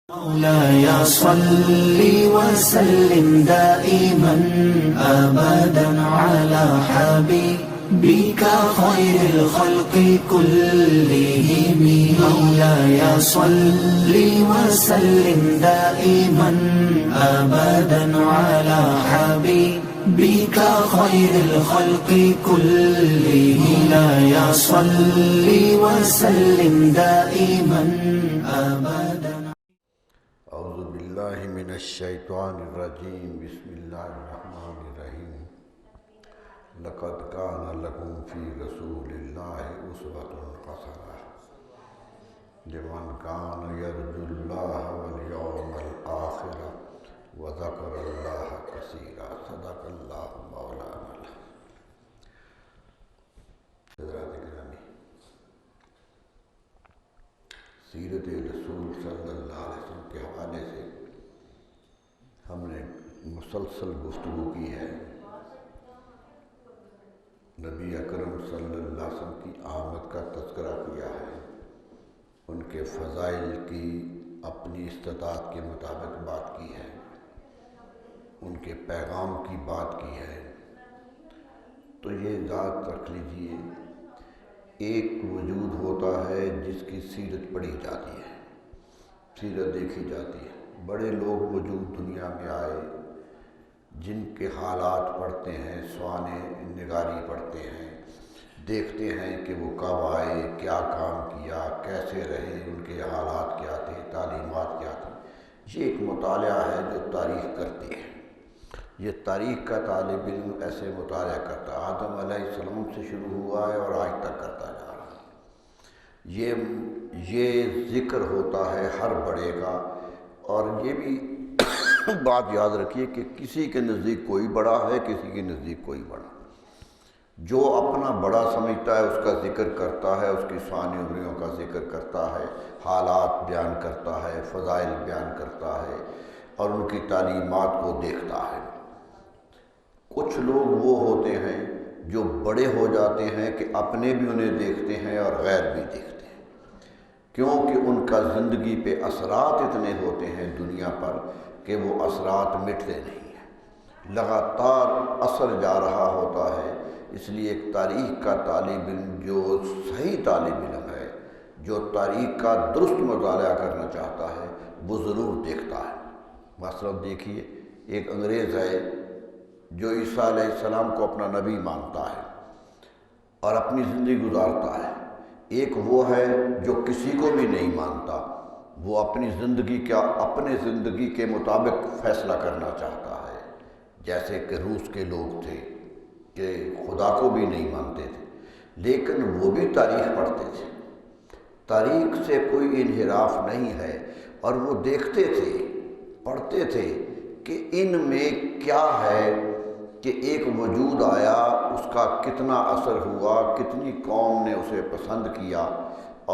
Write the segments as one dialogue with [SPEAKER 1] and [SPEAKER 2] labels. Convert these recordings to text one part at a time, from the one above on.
[SPEAKER 1] مولاي صل وسلم دائما أبدا على حبيبك خير الخلق كلهم. مولاي صل وسلم دائما أبدا على حبيبك خير الخلق كلهم. مولاي صل وسلم دائما أبدا.
[SPEAKER 2] اعوذ باللہ من الشیطان الرجیم. بسم اللہ الرحمن الرحیم. لقد کان لکم فی رسول اللہ اسوۃ حسنہ لمن کان یرجو اللہ والیوم الآخر وذکر اللہ کثیرا. صدق اللہ مولانا العظیم. حضرات گرامی، سیرت رسول صلی اللہ علیہ وسلم کے حوالے سے ہم نے مسلسل گفتگو کی ہے. نبی اکرم صلی اللہ علیہ وسلم کی آمد کا تذکرہ کیا ہے، ان کے فضائل کی اپنی استطاعت کے مطابق بات کی ہے، ان کے پیغام کی بات کی ہے. تو یہ ذات رکھ لیجئے، ایک وجود ہوتا ہے جس کی سیرت پڑھی جاتی ہے، سیرت دیکھی جاتی ہے. بڑے لوگ وجود دنیا میں آئے جن کے حالات پڑھتے ہیں، سوانح نگاری پڑھتے ہیں، دیکھتے ہیں کہ وہ کب آئے، کیا کام کیا، کیسے رہے، ان کے حالات کیا تھے، تعلیمات کیا تھی. یہ ایک مطالعہ ہے جو تاریخ کرتی ہے. یہ تاریخ کا طالب علم ایسے مطالعہ کرتا ہے. آدم علیہ السلام سے شروع ہوا ہے اور آج تک کرتا جا رہا ہے. یہ ذکر ہوتا ہے ہر بڑے کا. اور یہ بھی بات یاد رکھیے کہ کسی کے نزدیک کوئی بڑا ہے، کسی کے نزدیک کوئی بڑا. جو اپنا بڑا سمجھتا ہے اس کا ذکر کرتا ہے، اس کی ثانی عمریوں کا ذکر کرتا ہے، حالات بیان کرتا ہے، فضائل بیان کرتا ہے اور ان کی تعلیمات کو دیکھتا ہے. کچھ لوگ وہ ہوتے ہیں جو بڑے ہو جاتے ہیں کہ اپنے بھی انہیں دیکھتے ہیں اور غیر بھی دیکھتے ہیں، کیونکہ ان کا زندگی پہ اثرات اتنے ہوتے ہیں دنیا پر کہ وہ اثرات مٹتے نہیں ہیں، لگاتار اثر جا رہا ہوتا ہے. اس لیے ایک تاریخ کا طالب علم جو صحیح طالب علم ہے، جو تاریخ کا درست مطالعہ کرنا چاہتا ہے، وہ ضرور دیکھتا ہے. مثلا دیکھیے، ایک انگریز ہے جو عیسیٰ علیہ السلام کو اپنا نبی مانتا ہے اور اپنی زندگی گزارتا ہے. ایک وہ ہے جو کسی کو بھی نہیں مانتا، وہ اپنی زندگی کے مطابق فیصلہ کرنا چاہتا ہے. جیسے کہ روس کے لوگ تھے کہ خدا کو بھی نہیں مانتے تھے، لیکن وہ بھی تاریخ پڑھتے تھے. تاریخ سے کوئی انحراف نہیں ہے، اور وہ دیکھتے تھے، پڑھتے تھے کہ ان میں کیا ہے کہ ایک وجود آیا، اس کا کتنا اثر ہوا، کتنی قوم نے اسے پسند کیا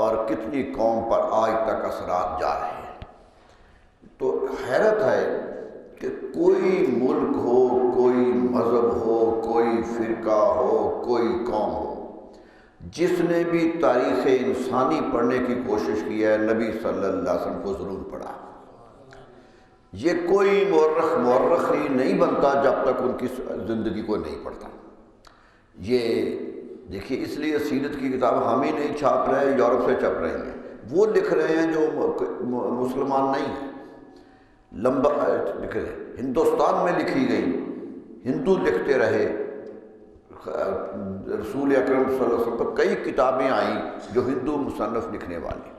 [SPEAKER 2] اور کتنی قوم پر آج تک اثرات جا رہے ہیں. تو حیرت ہے کہ کوئی ملک ہو، کوئی مذہب ہو، کوئی فرقہ ہو، کوئی قوم ہو، جس نے بھی تاریخ انسانی پڑھنے کی کوشش کی ہے، نبی صلی اللہ علیہ وسلم کو ضرور پڑھا. یہ کوئی مورخ ہی نہیں بنتا جب تک ان کی زندگی کو نہیں پڑھتا. یہ دیکھیے، اس لیے سیرت کی کتاب ہم ہی نہیں چھاپ رہے، یورپ سے چھپ رہی ہیں. وہ لکھ رہے ہیں جو مسلمان نہیں ہیں، لمبا لکھ رہے. ہندوستان میں لکھی گئی، ہندو لکھتے رہے. رسول اکرم صلی اللہ علیہ وسلم پر کئی کتابیں آئیں جو ہندو مصنف لکھنے والی.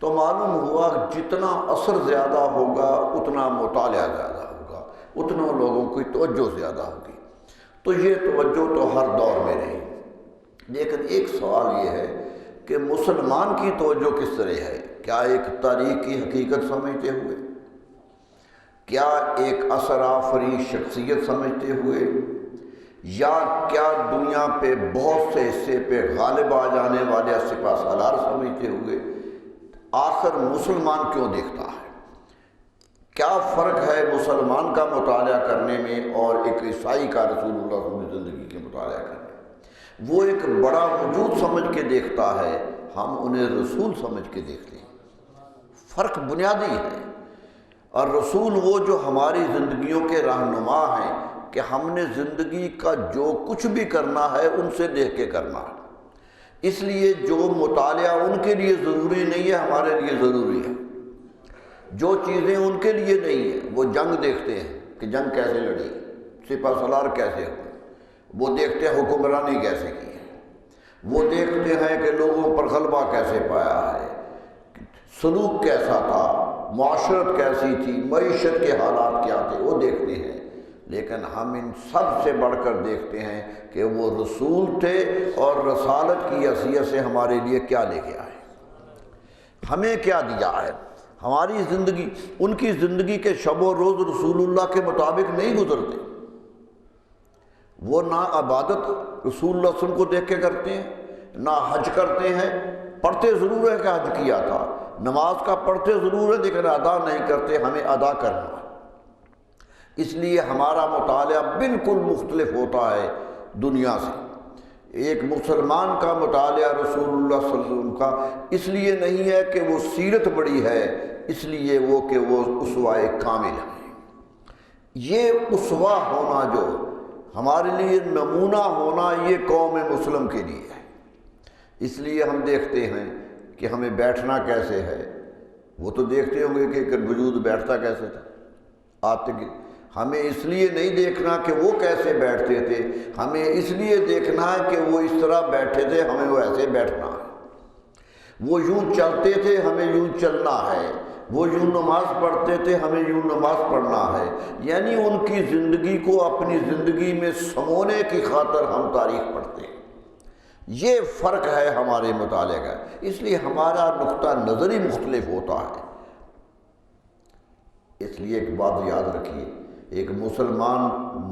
[SPEAKER 2] تو معلوم ہوا جتنا اثر زیادہ ہوگا اتنا مطالعہ زیادہ ہوگا، اتنا لوگوں کی توجہ زیادہ ہوگی. تو یہ توجہ تو ہر دور میں رہی. لیکن ایک سوال یہ ہے کہ مسلمان کی توجہ کس طرح ہے؟ کیا ایک تاریخ کی حقیقت سمجھتے ہوئے، کیا ایک اثر آفرین شخصیت سمجھتے ہوئے، یا کیا دنیا پہ بہت سے حصے پہ غالب آ جانے والے سپہ سالار سمجھتے ہوئے؟ آخر مسلمان کیوں دیکھتا ہے؟ کیا فرق ہے مسلمان کا مطالعہ کرنے میں اور ایک عیسائی کا رسول اللہ صلی اللہ علیہ وسلم کی زندگی کے مطالعہ کرنے میں؟ وہ ایک بڑا وجود سمجھ کے دیکھتا ہے، ہم انہیں رسول سمجھ کے دیکھتے ہیں. فرق بنیادی ہے۔ اور رسول وہ جو ہماری زندگیوں کے رہنما ہیں کہ ہم نے زندگی کا جو کچھ بھی کرنا ہے ان سے دیکھ کے کرنا ہے۔ اس لیے جو مطالعہ ان کے لیے ضروری نہیں ہے ہمارے لیے ضروری ہے، جو چیزیں ان کے لیے نہیں ہیں، وہ جنگ دیکھتے ہیں کہ جنگ کیسے لڑی، سپہ سالار کیسے ہوئے، وہ دیکھتے ہیں حکمرانی کیسے کی ہے، وہ دیکھتے ہیں کہ لوگوں پر غلبہ کیسے پایا ہے، سلوک کیسا تھا، معاشرت کیسی تھی، معیشت کے حالات کیا تھے، وہ دیکھتے ہیں۔ لیکن ہم ان سب سے بڑھ کر دیکھتے ہیں کہ وہ رسول تھے اور رسالت کی حیثیت سے ہمارے لیے کیا لے کے آئے، ہمیں کیا دیا ہے۔ ہماری زندگی، ان کی زندگی کے شب و روز رسول اللہ کے مطابق نہیں گزرتے۔ وہ نہ عبادت رسول اللہ صلی اللہ علیہ وسلم کو دیکھ کے کرتے ہیں، نہ حج کرتے ہیں، پڑھتے ضرور ہے کہ حج کیا تھا، نماز کا پڑھتے ضرور ہے لیکن ادا نہیں کرتے، ہمیں ادا کرنا ہے۔ اس لیے ہمارا مطالعہ بالکل مختلف ہوتا ہے دنیا سے۔ ایک مسلمان کا مطالعہ رسول اللہ صلی اللہ علیہ وسلم کا اس لیے نہیں ہے کہ وہ سیرت بڑی ہے، اس لیے وہ کہ وہ اسوہ کامل ہے۔ یہ اسوہ ہونا، جو ہمارے لیے نمونہ ہونا، یہ قوم مسلم کے لیے ہے۔ اس لیے ہم دیکھتے ہیں کہ ہمیں بیٹھنا کیسے ہے، وہ تو دیکھتے ہوں گے کہ وجود بیٹھتا کیسے تھا، آتے کہ ہمیں اس لیے نہیں دیکھنا کہ وہ کیسے بیٹھتے تھے، ہمیں اس لیے دیکھنا ہے کہ وہ اس طرح بیٹھے تھے، ہمیں وہ ایسے بیٹھنا ہے۔ وہ یوں چلتے تھے، ہمیں یوں چلنا ہے۔ وہ یوں نماز پڑھتے تھے، ہمیں یوں نماز پڑھنا ہے۔ یعنی ان کی زندگی کو اپنی زندگی میں سمونے کی خاطر ہم تاریخ پڑھتے ہیں۔ یہ فرق ہے ہمارے مطالعے کا، اس لیے ہمارا نقطہ نظر ہی مختلف ہوتا ہے۔ اس لیے ایک بات یاد رکھیے، ایک مسلمان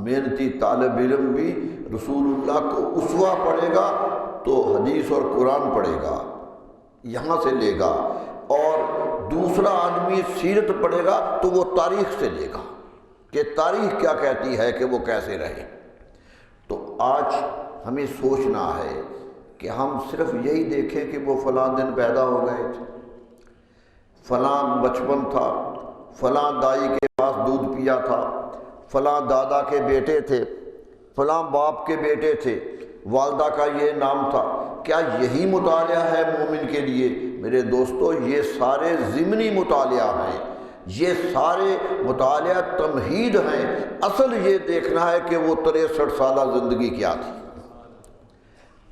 [SPEAKER 2] محنتی طالب علم بھی رسول اللہ کو اسوہ پڑھے گا تو حدیث اور قرآن پڑھے گا، یہاں سے لے گا، اور دوسرا آدمی سیرت پڑھے گا تو وہ تاریخ سے لے گا کہ تاریخ کیا کہتی ہے کہ وہ کیسے رہے۔ تو آج ہمیں سوچنا ہے کہ ہم صرف یہی دیکھیں کہ وہ فلاں دن پیدا ہو گئے تھے، فلاں بچپن تھا، فلاں دائی کے پاس دودھ پیا تھا، فلاں دادا کے بیٹے تھے، فلاں باپ کے بیٹے تھے، والدہ کا یہ نام تھا۔ کیا یہی مطالعہ ہے مومن کے لیے؟ میرے دوستو، یہ سارے ضمنی مطالعہ ہیں، یہ سارے مطالعہ تمہید ہیں۔ اصل یہ دیکھنا ہے کہ وہ 63 سالہ زندگی کیا تھی،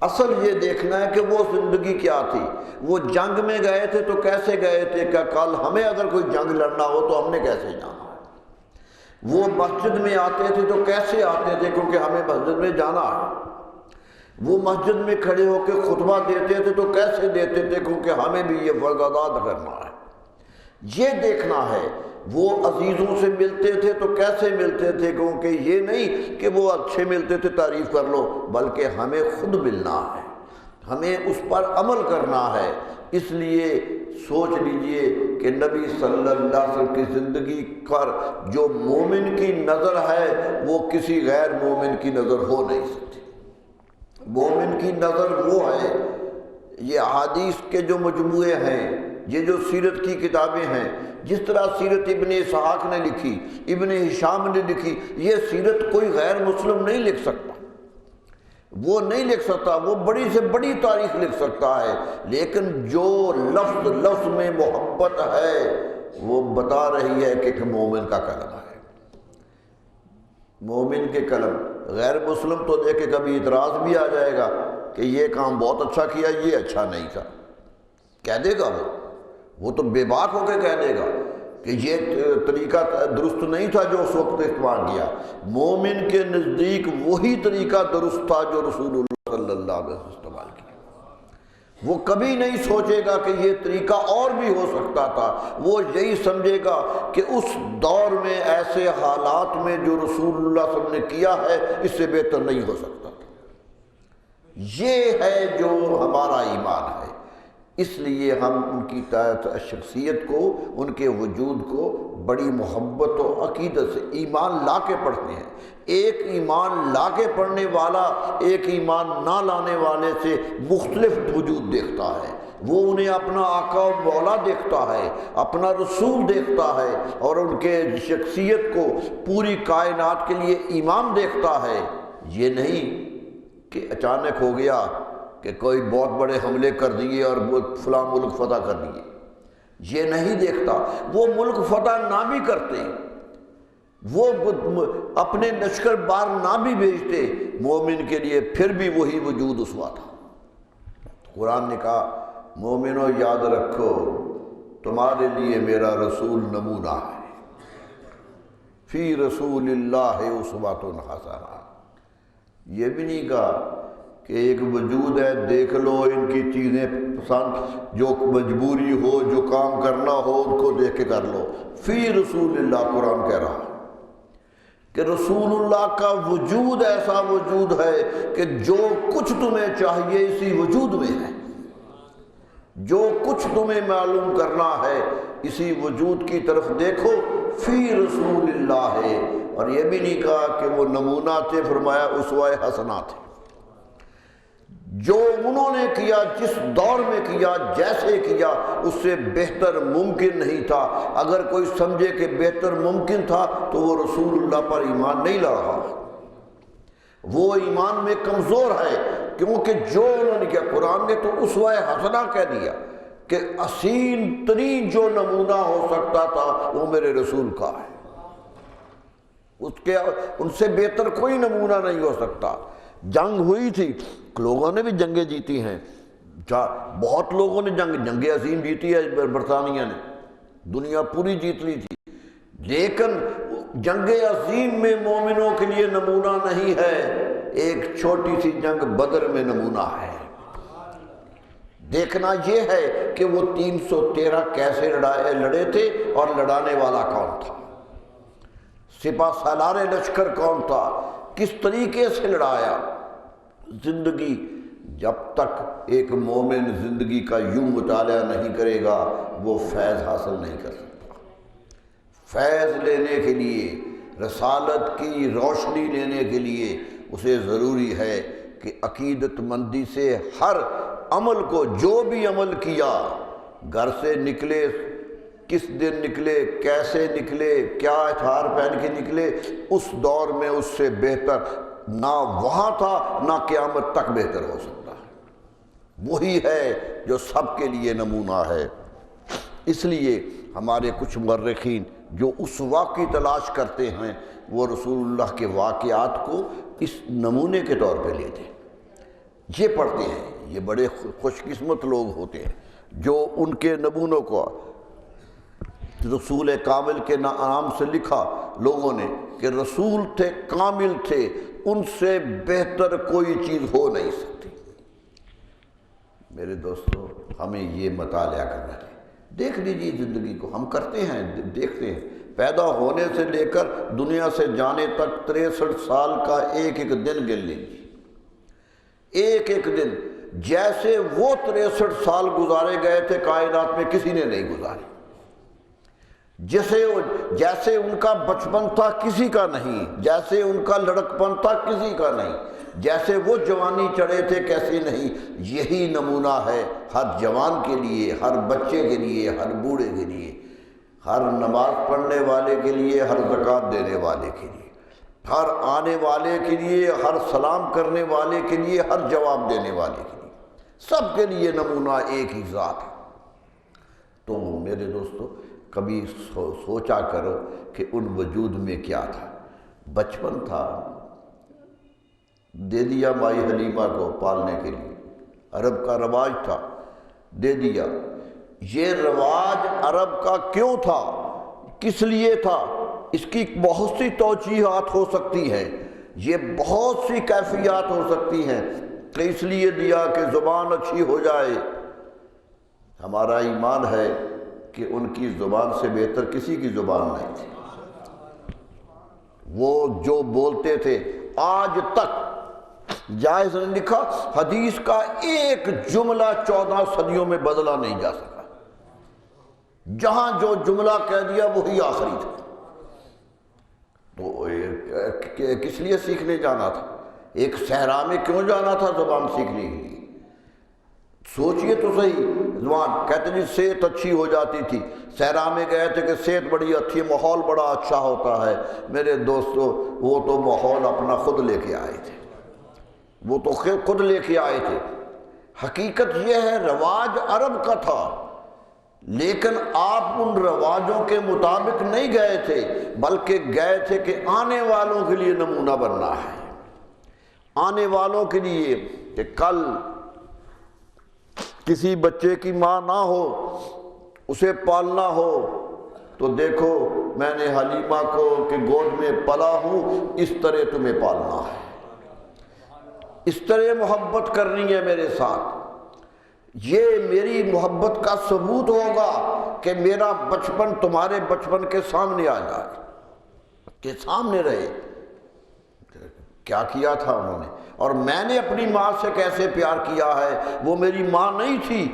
[SPEAKER 2] اصل یہ دیکھنا ہے کہ وہ زندگی کیا تھی۔ وہ جنگ میں گئے تھے تو کیسے گئے تھے، کہ کل ہمیں اگر کوئی جنگ لڑنا ہو تو ہم نے کیسے جانا ہے۔ وہ مسجد میں آتے تھے تو کیسے آتے تھے، کیونکہ ہمیں مسجد میں جانا ہے۔ وہ مسجد میں کھڑے ہو کے خطبہ دیتے تھے تو کیسے دیتے تھے، کیونکہ ہمیں بھی یہ فرض ادا کرنا ہے۔ یہ دیکھنا ہے۔ وہ عزیزوں سے ملتے تھے تو کیسے ملتے تھے، کیونکہ یہ نہیں کہ وہ اچھے ملتے تھے تعریف کر لو، بلکہ ہمیں خود ملنا ہے، ہمیں اس پر عمل کرنا ہے۔ اس لیے سوچ لیجئے کہ نبی صلی اللہ علیہ وسلم کی زندگی پر جو مومن کی نظر ہے وہ کسی غیر مومن کی نظر ہو نہیں سکتی۔ مومن کی نظر وہ ہے، یہ احادیث کے جو مجموعے ہیں، یہ جو سیرت کی کتابیں ہیں، جس طرح سیرت ابن اسحاق نے لکھی، ابن ہشام نے لکھی، یہ سیرت کوئی غیر مسلم نہیں لکھ سکتا، وہ نہیں لکھ سکتا۔ وہ بڑی سے بڑی تاریخ لکھ سکتا ہے، لیکن جو لفظ لفظ میں محبت ہے وہ بتا رہی ہے کہ ایک مومن کا کلمہ ہے، مومن کے کلم۔ غیر مسلم تو دیکھے کبھی اعتراض بھی آ جائے گا کہ یہ کام بہت اچھا کیا، یہ اچھا نہیں تھا، کہہ دے گا وہ تو بے باک ہو کے کہہ دے گا کہ یہ طریقہ درست نہیں تھا جو اس وقت استعمال کیا۔ مومن کے نزدیک وہی طریقہ درست تھا جو رسول اللہ صلی اللہ علیہ وسلم استعمال کیا۔ وہ کبھی نہیں سوچے گا کہ یہ طریقہ اور بھی ہو سکتا تھا، وہ یہی سمجھے گا کہ اس دور میں ایسے حالات میں جو رسول اللہ صلی اللہ علیہ وسلم نے کیا ہے اس سے بہتر نہیں ہو سکتا تھا۔ یہ ہے جو ہمارا ایمان ہے۔ اس لیے ہم ان کی شخصیت کو، ان کے وجود کو بڑی محبت و عقیدت سے ایمان لا کے پڑھتے ہیں۔ ایک ایمان لا کے پڑھنے والا ایک ایمان نہ لانے والے سے مختلف وجود دیکھتا ہے۔ وہ انہیں اپنا آقا و مولا دیکھتا ہے، اپنا رسول دیکھتا ہے، اور ان کے شخصیت کو پوری کائنات کے لیے امام دیکھتا ہے۔ یہ نہیں کہ اچانک ہو گیا کہ کوئی بہت بڑے حملے کر دیے اور فلاں ملک فتح کر دیے، یہ نہیں دیکھتا۔ وہ ملک فتح نہ بھی کرتے، وہ اپنے لشکر بار نہ بھی بھیجتے، مومن کے لیے پھر بھی وہی وجود اسوا تھا۔ قرآن نے کہا مومنو یاد رکھو تمہارے لیے میرا رسول نمونہ ہے، فی رسول اللہ اسوۃ حسنہ۔ یہ بھی نہیں کہا کہ ایک وجود ہے دیکھ لو ان کی چیزیں پسند، جو مجبوری ہو جو کام کرنا ہو ان کو دیکھ کے کر لو۔ فی رسول اللہ قرآن کہہ رہا کہ رسول اللہ کا وجود ایسا وجود ہے کہ جو کچھ تمہیں چاہیے اسی وجود میں ہے، جو کچھ تمہیں معلوم کرنا ہے اسی وجود کی طرف دیکھو، فی رسول اللہ ہے۔ اور یہ بھی نہیں کہا کہ وہ نمونہ تھے، فرمایا اسوہ حسنہ تھے۔ جو انہوں نے کیا، جس دور میں کیا، جیسے کیا، اس سے بہتر ممکن نہیں تھا۔ اگر کوئی سمجھے کہ بہتر ممکن تھا تو وہ رسول اللہ پر ایمان نہیں لا رہا، وہ ایمان میں کمزور ہے، کیونکہ جو انہوں نے کیا، قرآن نے تو اسوہ حسنہ کہہ دیا کہ حسین ترین جو نمونہ ہو سکتا تھا وہ میرے رسول کا ہے، ان سے بہتر کوئی نمونہ نہیں ہو سکتا۔ جنگ ہوئی تھی، لوگوں نے بھی جنگیں جیتی ہیں، بہت لوگوں نے جنگ عظیم جیتی ہے، برطانیہ نے دنیا پوری جیت لی تھی، لیکن جنگ عظیم میں مومنوں کے لیے نمونہ نہیں ہے، ایک چھوٹی سی جنگ بدر میں نمونہ ہے۔ دیکھنا یہ ہے کہ وہ 313 کیسے لڑے تھے اور لڑانے والا کون تھا، سپہ سالار لشکر کون تھا، کس طریقے سے لڑایا۔ زندگی جب تک ایک مومن زندگی کا یوں مطالعہ نہیں کرے گا وہ فیض حاصل نہیں کر سکتا۔ فیض لینے کے لیے، رسالت کی روشنی لینے کے لیے اسے ضروری ہے کہ عقیدت مندی سے ہر عمل کو، جو بھی عمل کیا، گھر سے نکلے کس دن نکلے، کیسے نکلے، کیا ہتھیار پہن کے نکلے، اس دور میں اس سے بہتر نہ وہاں تھا نہ قیامت تک بہتر ہو سکتا ہے۔ وہی ہے جو سب کے لیے نمونہ ہے۔ اس لیے ہمارے کچھ مورخین جو اس واقعی تلاش کرتے ہیں وہ رسول اللہ کے واقعات کو اس نمونے کے طور پہ لیتے ہیں، یہ پڑھتے ہیں۔ یہ بڑے خوش قسمت لوگ ہوتے ہیں جو ان کے نمونوں کو رسول کامل کے نام سے لکھا لوگوں نے کہ رسول تھے، کامل تھے، ان سے بہتر کوئی چیز ہو نہیں سکتی۔ میرے دوستو ہمیں یہ مطالعہ کرنا ہے۔ دیکھ لیجیے زندگی کو، ہم کرتے ہیں، دیکھتے ہیں، پیدا ہونے سے لے کر دنیا سے جانے تک 63 سال کا ایک ایک دن گن لیجیے، ایک ایک دن جیسے وہ 63 سال گزارے گئے تھے کائنات میں کسی نے نہیں گزارے، جیسے ان کا بچپن تھا کسی کا نہیں، جیسے ان کا لڑکپن تھا کسی کا نہیں، جیسے وہ جوانی چڑھے تھے کیسے نہیں۔ یہی نمونہ ہے ہر جوان کے لیے، ہر بچے کے لیے، ہر بوڑھے کے لیے، ہر نماز پڑھنے والے کے لیے، ہر زکوٰۃ دینے والے کے لیے، ہر آنے والے کے لیے، ہر سلام کرنے والے کے لیے، ہر جواب دینے والے کے لیے، سب کے لیے نمونہ ایک ہی ذات ہے۔ تو میرے دوستو کبھی سوچا کرو کہ ان وجود میں کیا تھا۔ بچپن تھا، دے دیا مائی حلیمہ کو پالنے کے لیے، عرب کا رواج تھا، دے دیا۔ یہ رواج عرب کا کیوں تھا، کس لیے تھا، اس کی بہت سی توجیحات ہو سکتی ہیں، یہ بہت سی کیفیات ہو سکتی ہیں کہ اس لیے دیا کہ زبان اچھی ہو جائے۔ ہمارا ایمان ہے کہ ان کی زبان سے بہتر کسی کی زبان نہیں تھی، وہ جو بولتے تھے آج تک جائز نے لکھا حدیث کا ایک جملہ 14 صدیوں میں بدلا نہیں جا سکا، جہاں جو جملہ کہہ دیا وہی آخری تھا۔ تو کس لیے سیکھنے جانا تھا، ایک صحرا میں کیوں جانا تھا زبان سیکھنے کے لیے؟ سوچئے تو صحیح، زبان کہتے جی صحت اچھی ہو جاتی تھی، صحرا میں گئے تھے کہ صحت بڑی اچھی ہے، ماحول بڑا اچھا ہوتا ہے۔ میرے دوستو وہ تو ماحول اپنا خود لے کے آئے تھے، وہ تو خود لے کے آئے تھے۔ حقیقت یہ ہے رواج عرب کا تھا، لیکن آپ ان رواجوں کے مطابق نہیں گئے تھے، بلکہ گئے تھے کہ آنے والوں کے لیے نمونہ بننا ہے، آنے والوں کے لیے کہ کل کسی بچے کی ماں نہ ہو، اسے پالنا ہو تو دیکھو میں نے حلیمہ کو کہ گود میں پلا ہوں، اس طرح تمہیں پالنا ہے، اس طرح محبت کرنی ہے میرے ساتھ۔ یہ میری محبت کا ثبوت ہوگا کہ میرا بچپن تمہارے بچپن کے سامنے آ جائے، کہ سامنے رہے۔ کیا کیا تھا انہوں نے، اور میں نے اپنی ماں سے کیسے پیار کیا ہے۔ وہ میری ماں نہیں تھی،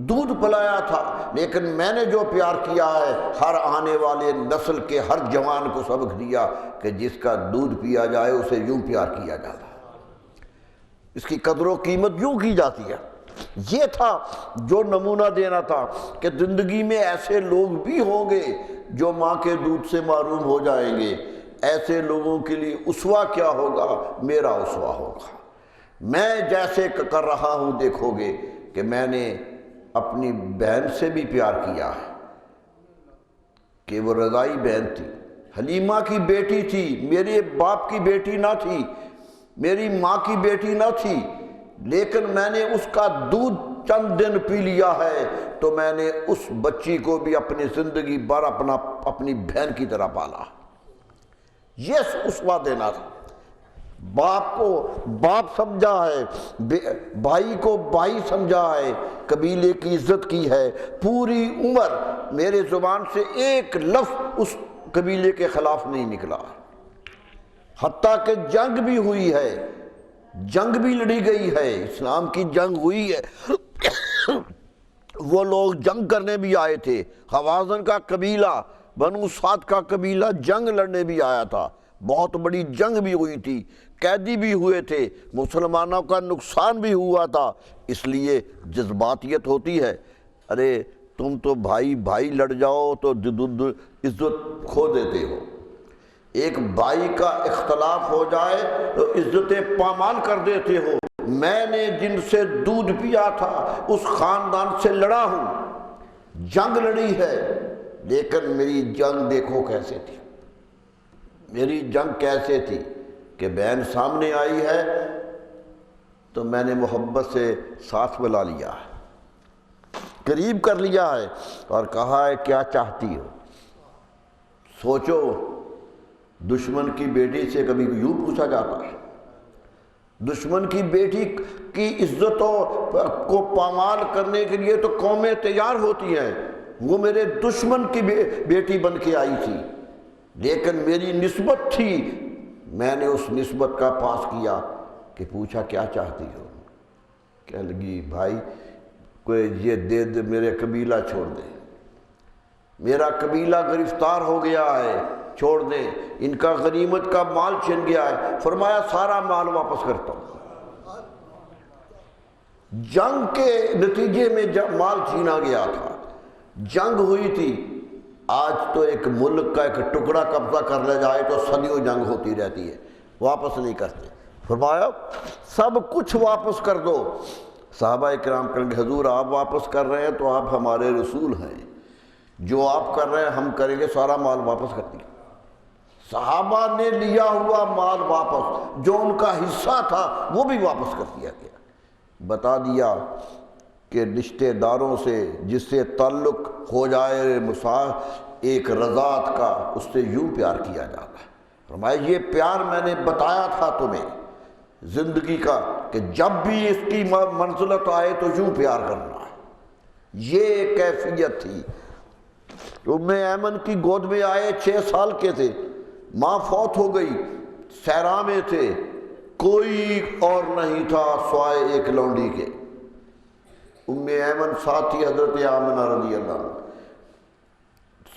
[SPEAKER 2] دودھ پلایا تھا، لیکن میں نے جو پیار کیا ہے ہر آنے والے نسل کے ہر جوان کو سبق دیا کہ جس کا دودھ پیا جائے اسے یوں پیار کیا جاتا ہے، اس کی قدر و قیمت یوں کی جاتی ہے۔ یہ تھا جو نمونہ دینا تھا کہ زندگی میں ایسے لوگ بھی ہوں گے جو ماں کے دودھ سے محروم ہو جائیں گے۔ ایسے لوگوں کے لیے اسوہ کیا ہوگا؟ میرا اسوہ ہوگا۔ میں جیسے کر رہا ہوں دیکھو گے کہ میں نے اپنی بہن سے بھی پیار کیا ہے، کہ وہ رضائی بہن تھی، حلیمہ کی بیٹی تھی، میرے باپ کی بیٹی نہ تھی، میری ماں کی بیٹی نہ تھی، لیکن میں نے اس کا دودھ چند دن پی لیا ہے تو میں نے اس بچی کو بھی اپنی زندگی بھر اپنی بہن کی طرح پالا۔ یہ اسوہ دینا تھا۔ باپ کو باپ سمجھا ہے، بھائی کو بھائی سمجھا ہے، قبیلے کی عزت کی ہے، پوری عمر میرے زبان سے ایک لفظ اس قبیلے کے خلاف نہیں نکلا، حتیٰ کہ جنگ بھی ہوئی ہے، جنگ بھی لڑی گئی ہے، اسلام کی جنگ ہوئی ہے، وہ لوگ جنگ کرنے بھی آئے تھے، خوازن کا قبیلہ، بنو سعد کا قبیلہ جنگ لڑنے بھی آیا تھا، بہت بڑی جنگ بھی ہوئی تھی، قیدی بھی ہوئے تھے، مسلمانوں کا نقصان بھی ہوا تھا۔ اس لیے جذباتیت ہوتی ہے۔ ارے تم تو بھائی بھائی لڑ جاؤ تو عزت کھو دیتے ہو، ایک بھائی کا اختلاف ہو جائے تو عزتیں پامال کر دیتے ہو۔ میں نے جن سے دودھ پیا تھا اس خاندان سے لڑا ہوں، جنگ لڑی ہے، لیکن میری جنگ دیکھو کیسے تھی، میری جنگ کیسے تھی کہ بہن سامنے آئی ہے تو میں نے محبت سے ساتھ ملا لیا ہے، قریب کر لیا ہے اور کہا ہے کیا چاہتی ہو۔ سوچو دشمن کی بیٹی سے کبھی یوں پوچھا جاتا ہے؟ دشمن کی بیٹی کی عزتوں کو پامال کرنے کے لیے تو قومیں تیار ہوتی ہیں، وہ میرے دشمن کی بیٹی بن کے آئی تھی، لیکن میری نسبت تھی، میں نے اس نسبت کا پاس کیا کہ پوچھا کیا چاہتی ہو؟ کہنے لگی بھائی کوئی یہ دے دے، میرے قبیلہ چھوڑ دے، میرا قبیلہ گرفتار ہو گیا ہے، چھوڑ دیں، ان کا غنیمت کا مال چھن گیا ہے۔ فرمایا سارا مال واپس کرتا ہوں۔ جنگ کے نتیجے میں مال چھینا گیا تھا، جنگ ہوئی تھی۔ آج تو ایک ملک کا ایک ٹکڑا قبضہ کر لیا جائے تو صدیوں جنگ ہوتی رہتی ہے، واپس نہیں کرتے۔ فرمایا سب کچھ واپس کر دو۔ صحابہ کرام کہیں گے حضور آپ واپس کر رہے ہیں تو آپ ہمارے رسول ہیں، جو آپ کر رہے ہیں ہم کریں گے، سارا مال واپس کر دیا۔ صحابہ نے لیا ہوا مال واپس، جو ان کا حصہ تھا وہ بھی واپس کر دیا گیا۔ بتا دیا کہ رشتہ داروں سے جس سے تعلق ہو جائے ایک رضاعت کا، اس سے یوں پیار کیا جاتا ہے۔ فرمایا یہ پیار میں نے بتایا تھا تمہیں زندگی کا کہ جب بھی اس کی منزلت آئے تو یوں پیار کرنا ہے۔ یہ کیفیت تھی۔ ام ایمن کی گود میں آئے 6 سال کے تھے، ماں فوت ہو گئی، صحرا میں تھے، کوئی اور نہیں تھا سوائے ایک لونڈی کے۔ ام ایمن ساتھی حضرت آمنہ رضی اللہ عنہ،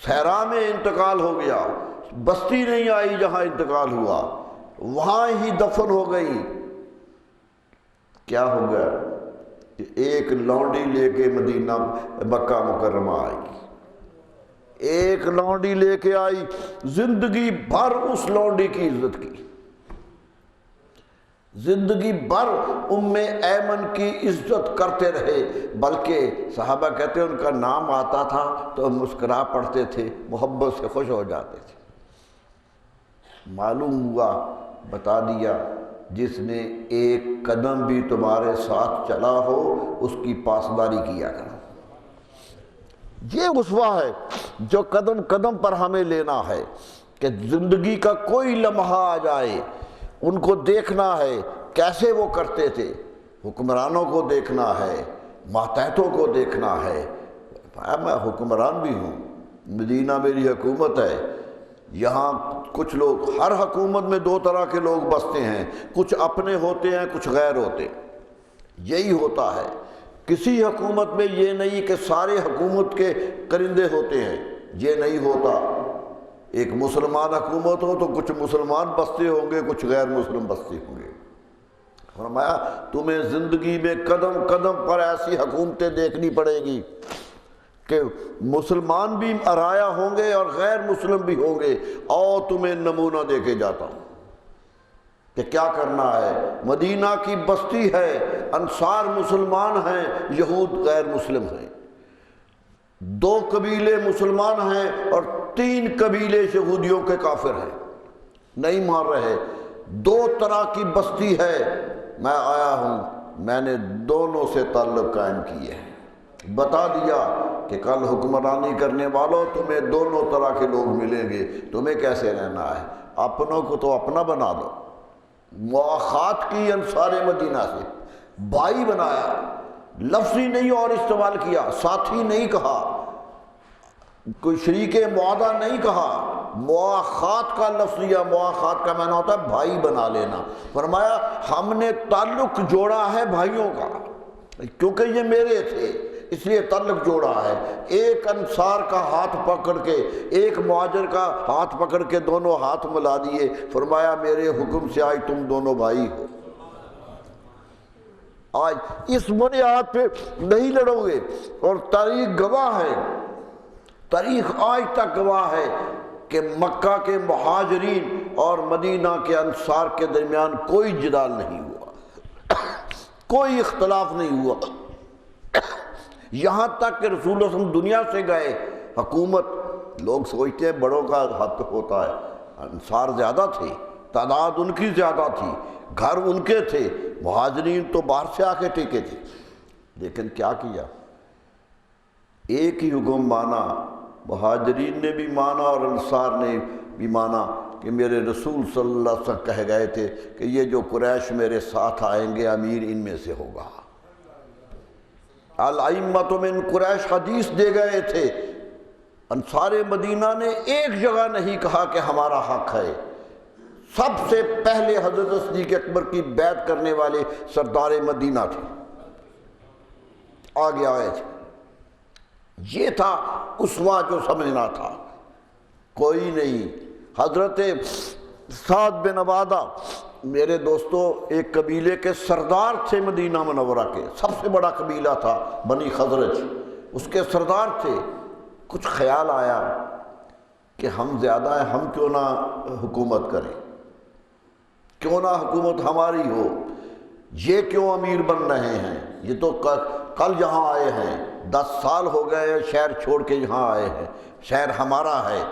[SPEAKER 2] صحرا میں انتقال ہو گیا، بستی نہیں آئی جہاں انتقال ہوا، وہاں ہی دفن ہو گئی۔ کیا ہو گیا؟ کہ ایک لونڈی لے کے مدینہ مکہ مکرمہ آئی، ایک لونڈی لے کے آئی، زندگی بھر اس لونڈی کی عزت کی، زندگی بھر ام ایمن کی عزت کرتے رہے، بلکہ صحابہ کہتے ہیں ان کا نام آتا تھا تو مسکرا پڑھتے تھے، محبت سے خوش ہو جاتے تھے۔ معلوم ہوا، بتا دیا، جس نے ایک قدم بھی تمہارے ساتھ چلا ہو اس کی پاسداری کیا کرو۔ یہ اسوہ ہے جو قدم قدم پر ہمیں لینا ہے، کہ زندگی کا کوئی لمحہ آ جائے ان کو دیکھنا ہے کیسے وہ کرتے تھے، حکمرانوں کو دیکھنا ہے، ماتحتوں کو دیکھنا ہے۔ میں حکمران بھی ہوں، مدینہ میری حکومت ہے، یہاں کچھ لوگ، ہر حکومت میں دو طرح کے لوگ بستے ہیں، کچھ اپنے ہوتے ہیں کچھ غیر ہوتے ہیں، یہی ہوتا ہے۔ کسی حکومت میں یہ نہیں کہ سارے حکومت کے کرندے ہوتے ہیں، یہ نہیں ہوتا۔ ایک مسلمان حکومت ہو تو کچھ مسلمان بستے ہوں گے، کچھ غیر مسلم بستے ہوں گے۔ فرمایا تمہیں زندگی میں قدم قدم پر ایسی حکومتیں دیکھنی پڑے گی کہ مسلمان بھی ارایا ہوں گے اور غیر مسلم بھی ہوں گے، اور تمہیں نمونہ دے کے جاتا ہوں کہ کیا کرنا ہے۔ مدینہ کی بستی ہے، انصار مسلمان ہیں، یہود غیر مسلم ہیں، 2 قبیلے مسلمان ہیں اور 3 قبیلے یہودیوں کے کافر ہیں، نہیں مان رہے۔ 2 طرح کی بستی ہے، میں آیا ہوں، میں نے دونوں سے تعلق قائم کیے ہیں۔ بتا دیا کہ کل حکمرانی کرنے والوں تمہیں دونوں طرح کے لوگ ملیں گے، تمہیں کیسے رہنا ہے؟ اپنوں کو تو اپنا بنا دو۔ مواخات کی انصار مدینہ سے، بھائی بنایا، لفظی نہیں اور استعمال کیا، ساتھی نہیں کہا، کوئی شریک معاہدہ نہیں کہا، مواخات کا لفظ لیا۔ مواخات کا معنی ہوتا ہے بھائی بنا لینا۔ فرمایا ہم نے تعلق جوڑا ہے بھائیوں کا، کیونکہ یہ میرے تھے اس لیے تعلق جوڑا ہے۔ ایک انصار کا ہاتھ پکڑ کے، ایک مہاجر کا ہاتھ پکڑ کے دونوں ہاتھ ملا دیے، فرمایا میرے حکم سے آج تم دونوں بھائی ہو۔ آج اس بنیاد پہ نہیں لڑو گے، اور تاریخ گواہ ہے، تاریخ آج تک گواہ ہے کہ مکہ کے مہاجرین اور مدینہ کے انصار کے درمیان کوئی جدال نہیں ہوا، کوئی اختلاف نہیں ہوا، یہاں تک کہ رسول اللہ صلی اللہ علیہ وسلم دنیا سے گئے، حکومت لوگ سوچتے ہیں بڑوں کا حق ہوتا ہے، انصار زیادہ تھے، تعداد ان کی زیادہ تھی، گھر ان کے تھے، مہاجرین تو باہر سے آ کے ٹکے تھے، لیکن کیا کیا؟ ایک ہی حکم مانا، مہاجرین نے بھی مانا اور انصار نے بھی مانا کہ میرے رسول صلی اللہ علیہ وسلم کہہ گئے تھے کہ یہ جو قریش میرے ساتھ آئیں گے امیر ان میں سے ہوگا۔ الائمۃ من قریش حدیث دے گئے تھے، انصار مدینہ نے ایک جگہ نہیں کہا کہ ہمارا حق ہے۔ سب سے پہلے حضرت صدیق اکبر کی بیعت کرنے والے سردار مدینہ تھے، آگے آئے تھے۔ یہ تھا اسوہ جو سمجھنا تھا، کوئی نہیں۔ حضرت سعد بن عبادہ میرے دوستو ایک قبیلے کے سردار تھے، مدینہ منورہ کے سب سے بڑا قبیلہ تھا بنی خزرج، اس کے سردار تھے۔ کچھ خیال آیا کہ ہم زیادہ ہیں، ہم کیوں نہ حکومت کریں، کیوں نہ حکومت ہماری ہو، یہ کیوں امیر بن رہے ہیں، یہ تو کل یہاں آئے ہیں، 10 سال ہو گئے شہر چھوڑ کے یہاں آئے ہیں، شہر ہمارا ہے۔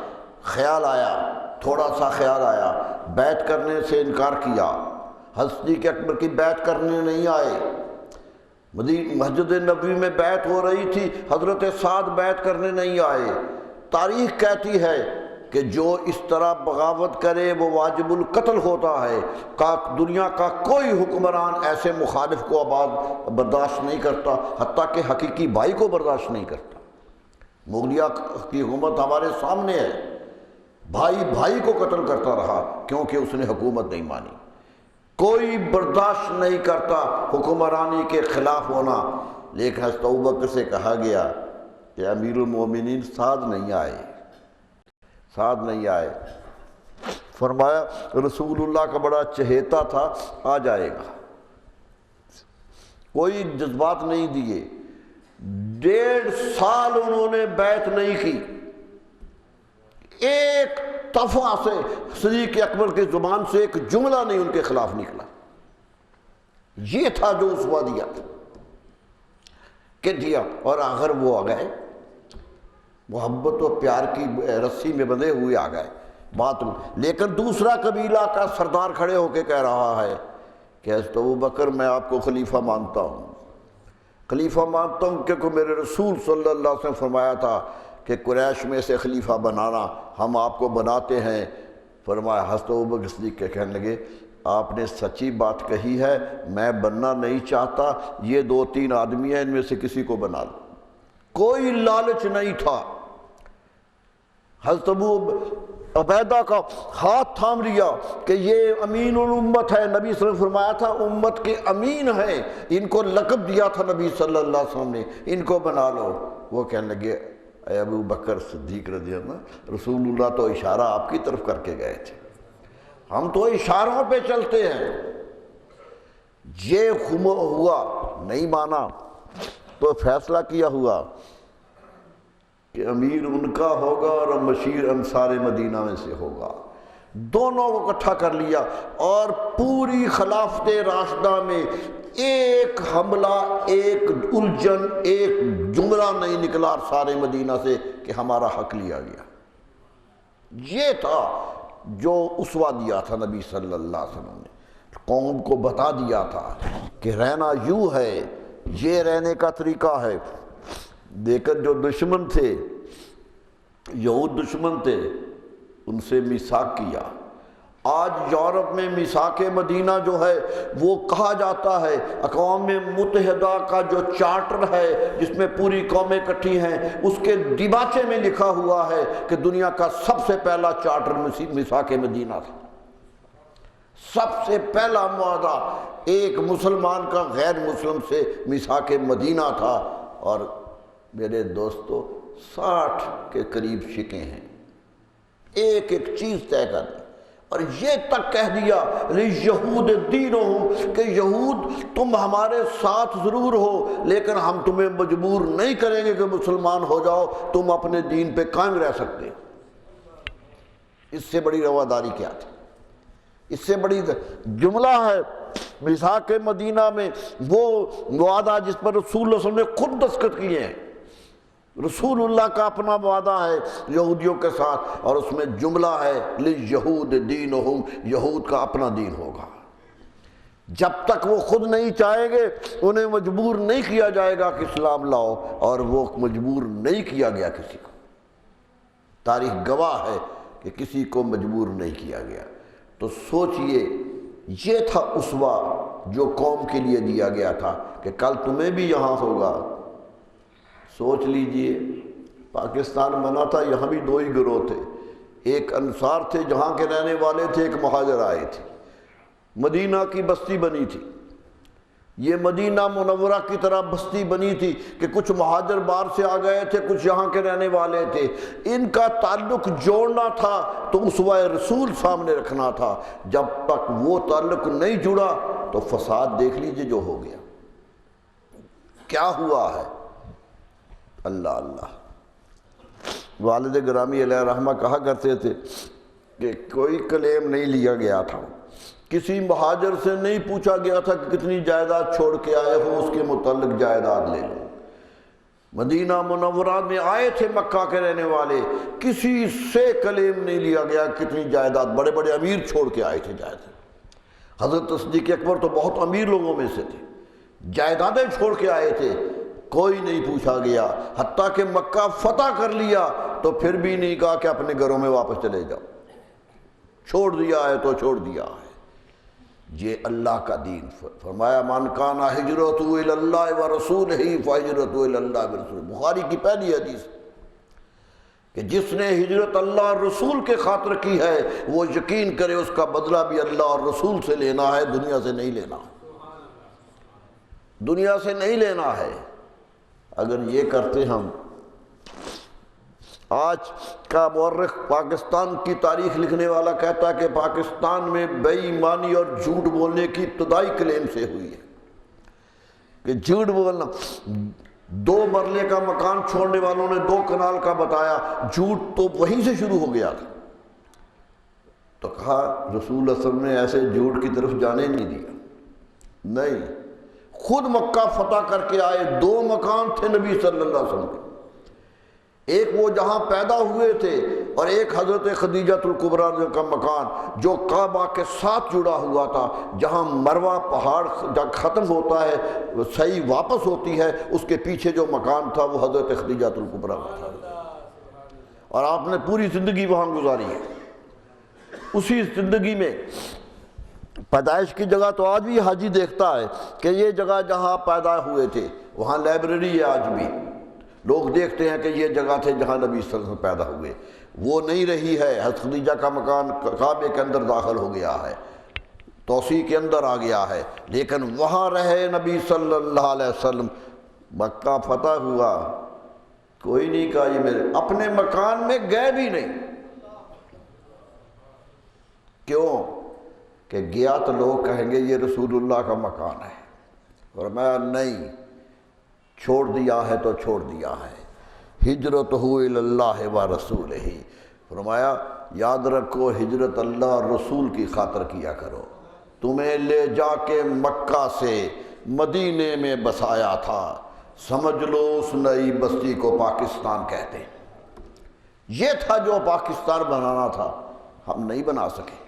[SPEAKER 2] خیال آیا، تھوڑا سا خیال آیا، بیعت کرنے سے انکار کیا، حضرت صدیق اکبر کی بیعت کرنے نہیں آئے۔ مسجد نبوی میں بیعت ہو رہی تھی، حضرت سعد بیعت کرنے نہیں آئے۔ تاریخ کہتی ہے کہ جو اس طرح بغاوت کرے وہ واجب القتل ہوتا ہے۔ دنیا کا کوئی حکمران ایسے مخالف کو برداشت نہیں کرتا، حتیٰ کہ حقیقی بھائی کو برداشت نہیں کرتا۔ مغلیہ کی حکومت ہمارے سامنے ہے، بھائی بھائی کو قتل کرتا رہا کیونکہ اس نے حکومت نہیں مانی۔ کوئی برداشت نہیں کرتا حکمرانی کے خلاف ہونا، لیکن حضرت ابوبکر سے کہا گیا کہ امیر المومنین سعد نہیں آئے، سعد نہیں آئے۔ فرمایا رسول اللہ کا بڑا چہیتا تھا، آ جائے گا۔ کوئی جذبات نہیں دیے، 1.5 سال انہوں نے بیعت نہیں کی، ایک دفعہ سے صدیق اکبر کی زبان سے ایک جملہ نہیں ان کے خلاف نکلا۔ یہ تھا جو اسوہ دیا کہ دیا، اور آخر وہ آ گئے محبت و پیار کی رسی میں بندھے ہوئے آ گئے بات۔ لیکن دوسرا قبیلہ کا سردار کھڑے ہو کے کہہ رہا ہے کہ حضرت ابوبکر میں آپ کو خلیفہ مانتا ہوں، خلیفہ مانتا ہوں کیونکہ میرے رسول صلی اللہ علیہ وسلم فرمایا تھا کہ قریش میں سے خلیفہ بنانا، ہم آپ کو بناتے ہیں۔ فرمایا حضرت ابوبکر صدیق کے کہنے لگے آپ نے سچی بات کہی ہے، میں بننا نہیں چاہتا، یہ 2-3 آدمی ہیں ان میں سے کسی کو بنا لو۔ کوئی لالچ نہیں تھا۔ حضرت ابو عبیدہ کا ہاتھ تھام لیا کہ یہ امین الامت ہے، نبی صلی اللہ علیہ وسلم فرمایا تھا امت کے امین ہیں، ان کو لقب دیا تھا نبی صلی اللہ علیہ وسلم نے، ان کو بنا لو۔ وہ کہنے لگے اے ابو بکر صدیق رضی اللہ عنہ، رسول اللہ تو اشارہ آپ کی طرف کر کے گئے تھے، ہم تو اشاروں پہ چلتے ہیں۔ یہ ہوا نہیں مانا تو فیصلہ کیا ہوا کہ امیر ان کا ہوگا اور مشیر انصار مدینہ میں سے ہوگا۔ دونوں کو اکٹھا کر لیا اور پوری خلافت راشدہ میں ایک حملہ، ایک الجھن، ایک جملہ نہیں نکلا سارے مدینہ سے کہ ہمارا حق لیا گیا۔ یہ تھا جو اسوہ دیا تھا نبی صلی اللہ علیہ وسلم نے، قوم کو بتا دیا تھا کہ رہنا یوں ہے، یہ رہنے کا طریقہ ہے۔ لیکن جو دشمن تھے، یہود دشمن تھے، ان سے میثاق کیا۔ آج یورپ میں میثاق مدینہ جو ہے وہ کہا جاتا ہے اقوام متحدہ کا جو چارٹر ہے جس میں پوری قومیں اکٹھی ہیں، اس کے دیباچے میں لکھا ہوا ہے کہ دنیا کا سب سے پہلا چارٹر میثاق مدینہ تھا۔ سب سے پہلا معاہدہ ایک مسلمان کا غیر مسلم سے میثاق مدینہ تھا، اور میرے دوستو 60 کے قریب شکیں ہیں، ایک ایک چیز طے کر دی، اور یہ تک کہہ دیا یہود دینہم کہ یہود تم ہمارے ساتھ ضرور ہو لیکن ہم تمہیں مجبور نہیں کریں گے کہ مسلمان ہو جاؤ، تم اپنے دین پہ قائم رہ سکتے۔ اس سے بڑی رواداری کیا تھی؟ اس سے بڑی جملہ ہے میثاق مدینہ میں وہ معاہدہ جس پر رسول اللہ صلی اللہ علیہ وسلم نے خود دستخط کیے ہیں۔ رسول اللہ کا اپنا وعدہ ہے یہودیوں کے ساتھ، اور اس میں جملہ ہے لِلْيَهُودِ دِينُهُمْ، یہود کا اپنا دین ہوگا۔ جب تک وہ خود نہیں چاہیں گے انہیں مجبور نہیں کیا جائے گا کہ اسلام لاؤ، اور وہ مجبور نہیں کیا گیا کسی کو۔ تاریخ گواہ ہے کہ کسی کو مجبور نہیں کیا گیا۔ تو سوچئے یہ تھا اسوہ جو قوم کے لیے دیا گیا تھا کہ کل تمہیں بھی یہاں ہوگا۔ سوچ لیجئے پاکستان بنا تھا، یہاں بھی 2 ہی گروہ تھے، ایک انصار تھے جہاں کے رہنے والے تھے، ایک مہاجر آئے تھے۔ مدینہ کی بستی بنی تھی، یہ مدینہ منورہ کی طرح بستی بنی تھی کہ کچھ مہاجر باہر سے آ گئے تھے، کچھ یہاں کے رہنے والے تھے، ان کا تعلق جوڑنا تھا تو اسوہ رسول سامنے رکھنا تھا۔ جب تک وہ تعلق نہیں جڑا تو فساد دیکھ لیجئے جو ہو گیا، کیا ہوا ہے۔ اللہ اللہ۔ والد گرامی علیہ رحمہ کہا کرتے تھے کہ کوئی کلیم نہیں لیا گیا تھا، کسی مہاجر سے نہیں پوچھا گیا تھا کہ کتنی جائیداد چھوڑ کے آئے ہو، اس کے متعلق جائیداد لے لو۔ مدینہ منورہ میں آئے تھے مکہ کے رہنے والے، کسی سے کلیم نہیں لیا گیا کتنی جائیداد، بڑے بڑے امیر چھوڑ کے آئے تھے جائیداد۔ حضرت صدیق اکبر تو بہت امیر لوگوں میں سے تھے، جائیدادیں چھوڑ کے آئے تھے، کوئی نہیں پوچھا گیا۔ حتیٰ کہ مکہ فتح کر لیا تو پھر بھی نہیں کہا کہ اپنے گھروں میں واپس چلے جاؤ، چھوڑ دیا ہے تو چھوڑ دیا ہے۔ یہ اللہ کا دین۔ فرمایا من کان ہجرتہ الی اللہ ورسولہ فہجرتہ الی اللہ ورسولہ، بخاری کی پہلی حدیث کہ جس نے ہجرت اللہ اور رسول کے خاطر کی ہے وہ یقین کرے اس کا بدلہ بھی اللہ اور رسول سے لینا ہے، دنیا سے نہیں لینا، دنیا سے نہیں لینا ہے۔ اگر یہ کرتے ہم، آج کا مورخ پاکستان کی تاریخ لکھنے والا کہتا ہے کہ پاکستان میں بے ایمانی اور جھوٹ بولنے کی ابتدائی کلیم سے ہوئی ہے۔ کہ جھوٹ بولنا. 2 مرلے کا مکان چھوڑنے والوں نے 2 کنال کا بتایا، جھوٹ تو وہیں سے شروع ہو گیا تھا. تو کہا رسول اللہ صلی اللہ علیہ وسلم نے ایسے جھوٹ کی طرف جانے نہیں دیا. نہیں، خود مکہ فتح کر کے آئے. 2 مکان تھے نبی صلی اللہ علیہ وسلم کے، ایک وہ جہاں پیدا ہوئے تھے اور ایک حضرت خدیجہ الکبریٰ کا مکان جو کعبہ کے ساتھ جڑا ہوا تھا. جہاں مروہ پہاڑ جب ختم ہوتا ہے صحیح واپس ہوتی ہے، اس کے پیچھے جو مکان تھا وہ حضرت خدیجہ الکبریٰ کا تھا، اور آپ نے پوری زندگی وہاں گزاری ہے. اسی زندگی میں پیدائش کی جگہ تو آج بھی حاجی دیکھتا ہے کہ یہ جگہ جہاں پیدا ہوئے تھے وہاں لائبریری ہے. آج بھی لوگ دیکھتے ہیں کہ یہ جگہ تھے جہاں نبی صلی اللہ علیہ وسلم پیدا ہوئے. وہ نہیں رہی ہے. حضرت خدیجہ کا مکان کعبے کے اندر داخل ہو گیا ہے، توسیع کے اندر آ گیا ہے، لیکن وہاں رہے نبی صلی اللہ علیہ وسلم. مکہ فتح ہوا، کوئی نہیں کہا یہ میرے اپنے مکان میں گئے بھی نہیں. کیوں؟ کہ گیا تو لوگ کہیں گے یہ رسول اللہ کا مکان ہے. اور میں نہیں، چھوڑ دیا ہے تو چھوڑ دیا ہے. ہجرتہ الی اللہ و رسولہ، فرمایا یاد رکھو ہجرت اللہ اور رسول کی خاطر کیا کرو. تمہیں لے جا کے مکہ سے مدینے میں بسایا تھا، سمجھ لو اس نئی بستی کو پاکستان کہتے ہیں. یہ تھا جو پاکستان بنانا تھا، ہم نہیں بنا سکے.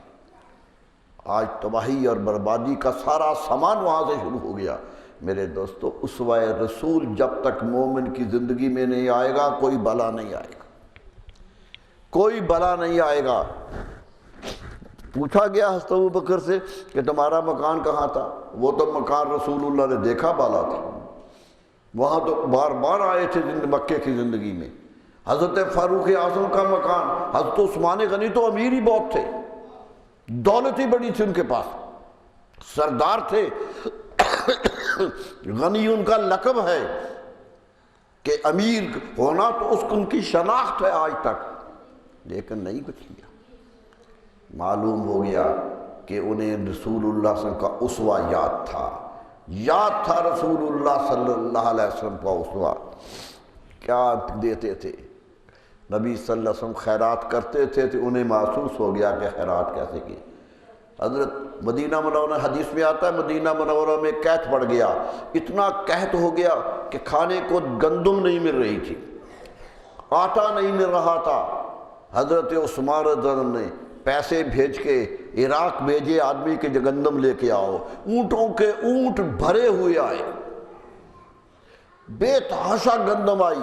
[SPEAKER 2] آج تباہی اور بربادی کا سارا سامان وہاں سے شروع ہو گیا. میرے دوستو، اسوہ رسول جب تک مومن کی زندگی میں نہیں آئے گا کوئی بلا نہیں آئے گا، کوئی بلا نہیں آئے گا. پوچھا گیا حضرت ابوبکر سے کہ تمہارا مکان کہاں تھا؟ وہ تو مکان رسول اللہ نے دیکھا بالا تھا، وہاں تو بار بار آئے تھے مکے کی زندگی میں. حضرت فاروق اعظم کا مکان، حضرت عثمان غنی تو امیر ہی بہت تھے، دولت ہی بڑی تھی ان کے پاس، سردار تھے. غنی ان کا لقب ہے کہ امیر ہونا تو اس ان کی شناخت ہے آج تک، لیکن نہیں کچھ کیا. معلوم ہو گیا کہ انہیں رسول اللہ صلی اللہ علیہ وسلم کا اسوہ یاد تھا رسول اللہ صلی اللہ علیہ وسلم کا اسوہ. کیا دیتے تھے نبی صلی اللہ علیہ وسلم؟ خیرات کرتے تھے تو انہیں محسوس ہو گیا کہ خیرات کیسے کی. حضرت مدینہ منورہ حدیث میں آتا ہے مدینہ منورہ میں قحط پڑ گیا. اتنا قحط ہو گیا کہ کھانے کو گندم نہیں مل رہی تھی، آٹا نہیں مل رہا تھا. حضرت عثمان رضی اللہ عنہ نے پیسے بھیج کے عراق بھیجے آدمی کے گندم لے کے آؤ. اونٹوں کے اونٹ بھرے ہوئے آئے، بے تحاشا گندم آئی.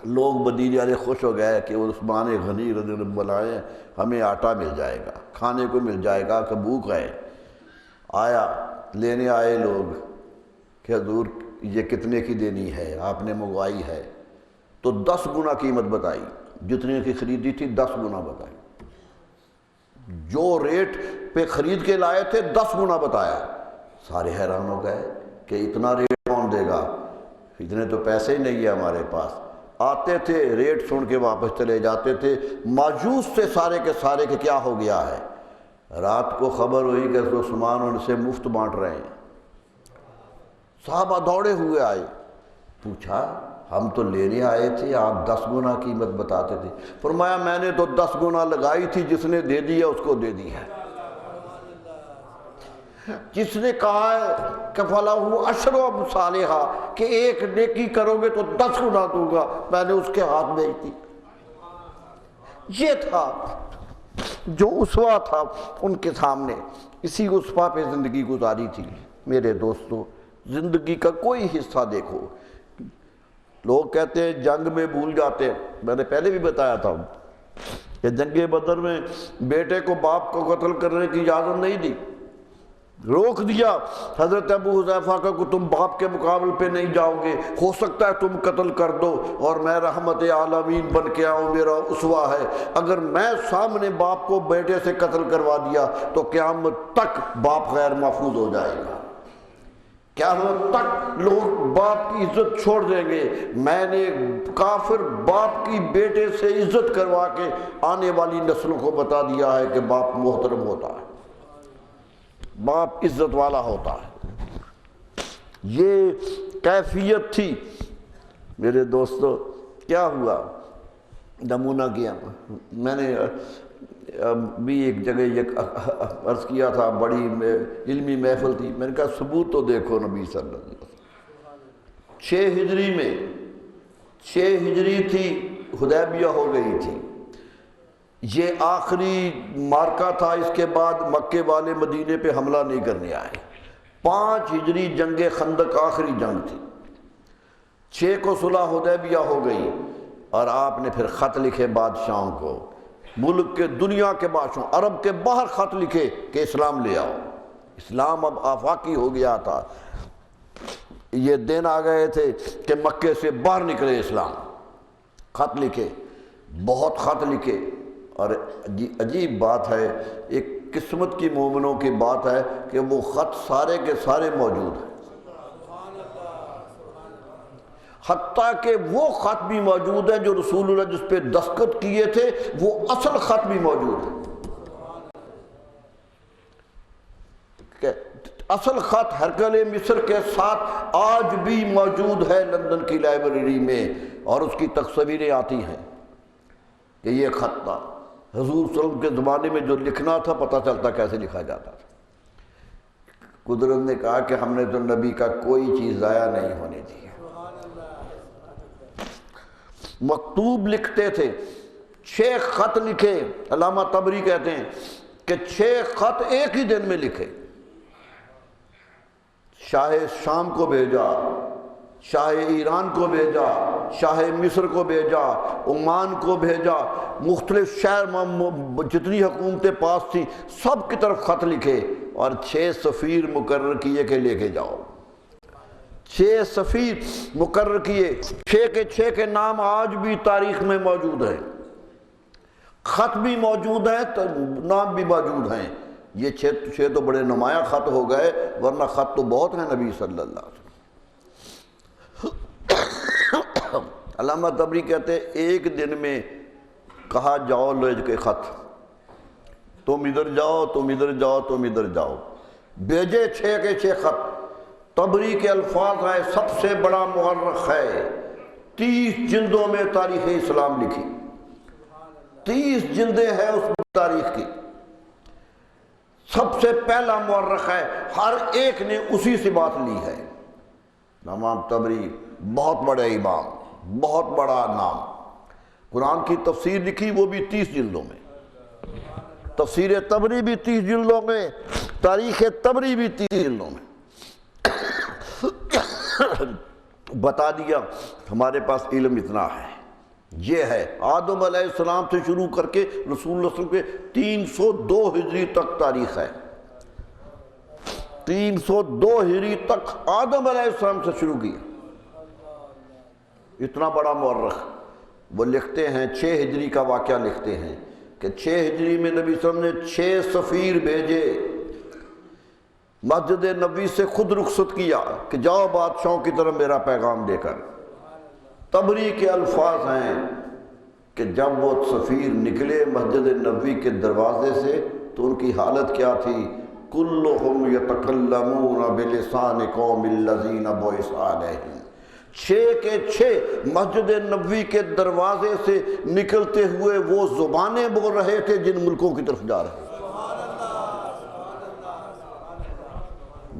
[SPEAKER 2] لوگ مدینے والے خوش ہو گئے کہ عثمان غنی رضی اللہ عنہ بلائے، ہمیں آٹا مل جائے گا، کھانے کو مل جائے گا کہ بھوک ہے. آیا لینے آئے لوگ کہ حضور یہ کتنے کی دینی ہے؟ آپ نے منگوائی ہے تو 10 گنا قیمت بتائی، جتنے کی خریدی تھی 10 گنا بتائی. جو ریٹ پہ خرید کے لائے تھے 10 گنا بتایا. سارے حیران ہو گئے کہ اتنا ریٹ کون دے گا، اتنے تو پیسے ہی نہیں ہے ہمارے پاس. آتے تھے ریٹ سن کے واپس چلے جاتے تھے. ماجوس سے سارے کے سارے کہ کیا ہو گیا ہے. رات کو خبر ہوئی کہ عثمان ان سے مفت بانٹ رہے ہیں. صحابہ دوڑے ہوئے آئے، پوچھا ہم تو لینے آئے تھے، آپ 10 گنا قیمت بتاتے تھے. فرمایا میں نے تو 10 گنا لگائی تھی، جس نے دے دیا اس کو دے دی ہے. جس نے کہا ہے کہ فَلَهُ عَشْرُ أَمْثَالِهَا کہ ایک نیکی کرو گے تو 10 گنا دوں گا، میں نے اس کے ہاتھ بھیج دی. یہ تھا جو اسوہ تھا ان کے سامنے. اسی اسوہ پہ زندگی گزاری تھی. میرے دوستو، زندگی کا کوئی حصہ دیکھو. لوگ کہتے ہیں جنگ میں بھول جاتے ہیں. میں نے پہلے بھی بتایا تھا کہ جنگ بدر میں بیٹے کو باپ کو قتل کرنے کی اجازت نہیں دی، روک دیا. حضرت ابو حذیفہ کا کہ تم باپ کے مقابل پہ نہیں جاؤ گے، ہو سکتا ہے تم قتل کر دو اور میں رحمت عالمین بن کے آؤں، میرا اسوہ ہے. اگر میں سامنے باپ کو بیٹے سے قتل کروا دیا تو قیامت تک باپ غیر محفوظ ہو جائے گا، قیامت تک لوگ باپ کی عزت چھوڑ دیں گے. میں نے کافر باپ کی بیٹے سے عزت کروا کے آنے والی نسلوں کو بتا دیا ہے کہ باپ محترم ہوتا ہے، باپ عزت والا ہوتا ہے. یہ کیفیت تھی میرے دوستو۔ کیا ہوا؟ نمونہ کیا میں نے بھی ایک جگہ عرض کیا تھا، بڑی علمی محفل تھی، میں نے کہا ثبوت تو دیکھو نبی صلی اللہ علیہ وسلم 6 ہجری میں، 6 ہجری تھی، حدیبیہ ہو گئی تھی، یہ آخری مارکا تھا، اس کے بعد مکے والے مدینے پہ حملہ نہیں کرنے آئے۔ 5 ہجری جنگ خندق آخری جنگ تھی، 6 کو صلح حدیبیہ ہو گئی، اور آپ نے پھر خط لکھے بادشاہوں کو، ملک کے دنیا کے بادشاہوں، عرب کے باہر خط لکھے کہ اسلام لے آؤ۔ اسلام اب آفاقی ہو گیا تھا، یہ دن آ گئے تھے کہ مکے سے باہر نکلے اسلام۔ خط لکھے، بہت خط لکھے، اور عجیب بات ہے، ایک قسمت کی مومنوں کی بات ہے کہ وہ خط سارے کے سارے موجود ہیں، حتیٰ کہ وہ خط بھی موجود ہے جو رسول اللہ جس پہ دستخط کیے تھے، وہ اصل خط بھی موجود ہے۔ کہ اصل خط ہرکل مصر کے ساتھ آج بھی موجود ہے لندن کی لائبریری میں، اور اس کی تصویریں آتی ہیں کہ یہ خط تھا۔ حضور صلی اللہ علیہ وسلم کے زمانے میں جو لکھنا تھا پتہ چلتا کیسے لکھا جاتا تھا۔ قدرت نے کہا کہ ہم نے تو نبی کا کوئی چیز ضائع نہیں ہونے دی۔ مکتوب لکھتے تھے، 6 خط لکھے، علامہ طبری کہتے ہیں کہ 6 خط ایک ہی دن میں لکھے۔ شاہ شام کو بھیجا، شاہ ایران کو بھیجا، شاہ مصر کو بھیجا، عمان کو بھیجا، مختلف شہر جتنی حکومتیں پاس تھیں سب کی طرف خط لکھے، اور 6 سفیر مقرر کیے کہ لے کے جاؤ۔ 6 سفیر مقرر کیے، 6 کے نام آج بھی تاریخ میں موجود ہیں، خط بھی موجود ہیں تو نام بھی موجود ہیں۔ یہ 6 تو بڑے نمایاں خط ہو گئے، ورنہ خط تو بہت ہیں نبی صلی اللہ علیہ وسلم۔ علامہ طبری کہتے ہیں ایک دن میں کہا جاؤ لے کے خط، تم ادھر جاؤ، تم ادھر جاؤ، تم ادھر جاؤ، بھیجے 6 کے 6 خط۔ طبری کے الفاظ ہیں، سب سے بڑا مورخ ہے، 30 جلدوں میں تاریخ اسلام لکھی، 30 جلدیں ہیں اس تاریخ کی، سب سے پہلا مورخ ہے، ہر ایک نے اسی سے بات لی ہے۔ امام طبری بہت بڑے امام، بہت بڑا نام، قرآن کی تفسیر لکھی وہ بھی 30 جلدوں میں، تفسیر طبری بھی 30 جلدوں میں، تاریخ طبری بھی 30 جلدوں میں۔ بتا دیا ہمارے پاس علم اتنا ہے، یہ ہے آدم علیہ السلام سے شروع کر کے رسول اللہ صلی اللہ علیہ وسلم کے 302 ہجری تک تاریخ ہے، 302 ہجری تک آدم علیہ السلام سے شروع کیا۔ اتنا بڑا مورخ، وہ لکھتے ہیں 6 ہجری کا واقعہ لکھتے ہیں کہ 6 ہجری میں نبی صلی اللہ علیہ وسلم نے 6 سفیر بھیجے، مسجد نبوی سے خود رخصت کیا کہ جاؤ بادشاہوں کی طرف میرا پیغام دے کر۔ طبری کے الفاظ ہیں کہ جب وہ سفیر نکلے مسجد نبوی کے دروازے سے تو ان کی حالت کیا تھی؟ کلہم یتکلمون بلسان قوم الذین بعث علیہم، 6 کے 6 مسجد نبوی کے دروازے سے نکلتے ہوئے وہ زبانیں بول رہے تھے جن ملکوں کی طرف جا رہے تھے۔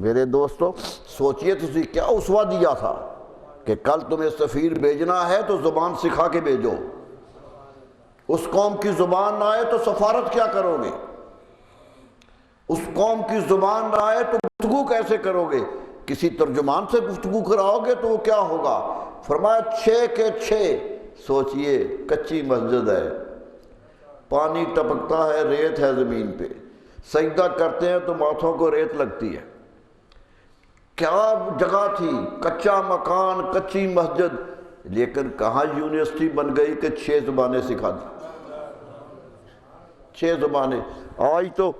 [SPEAKER 2] میرے دوستو سوچئے تسی کیا اسوہ دیا تھا کہ کل تمہیں سفیر بھیجنا ہے تو زبان سکھا کے بھیجو، اس قوم کی زبان نہ آئے تو سفارت کیا کرو گے، اس قوم کی زبان نہ آئے تو گفتگو کیسے کرو گے، کسی ترجمان سے گفتگو کراؤ گے تو وہ کیا ہوگا؟ فرمایا 6 کے 6، سوچئے کچی مسجد ہے، پانی ٹپکتا ہے، ریت ہے زمین پہ، سجدہ کرتے ہیں تو ماتھوں کو ریت لگتی ہے، کیا جگہ تھی، کچا مکان، کچی مسجد، لیکن کہاں یونیورسٹی بن گئی کہ 6 زبانیں سکھا دی، 6 زبانیں۔ آج تو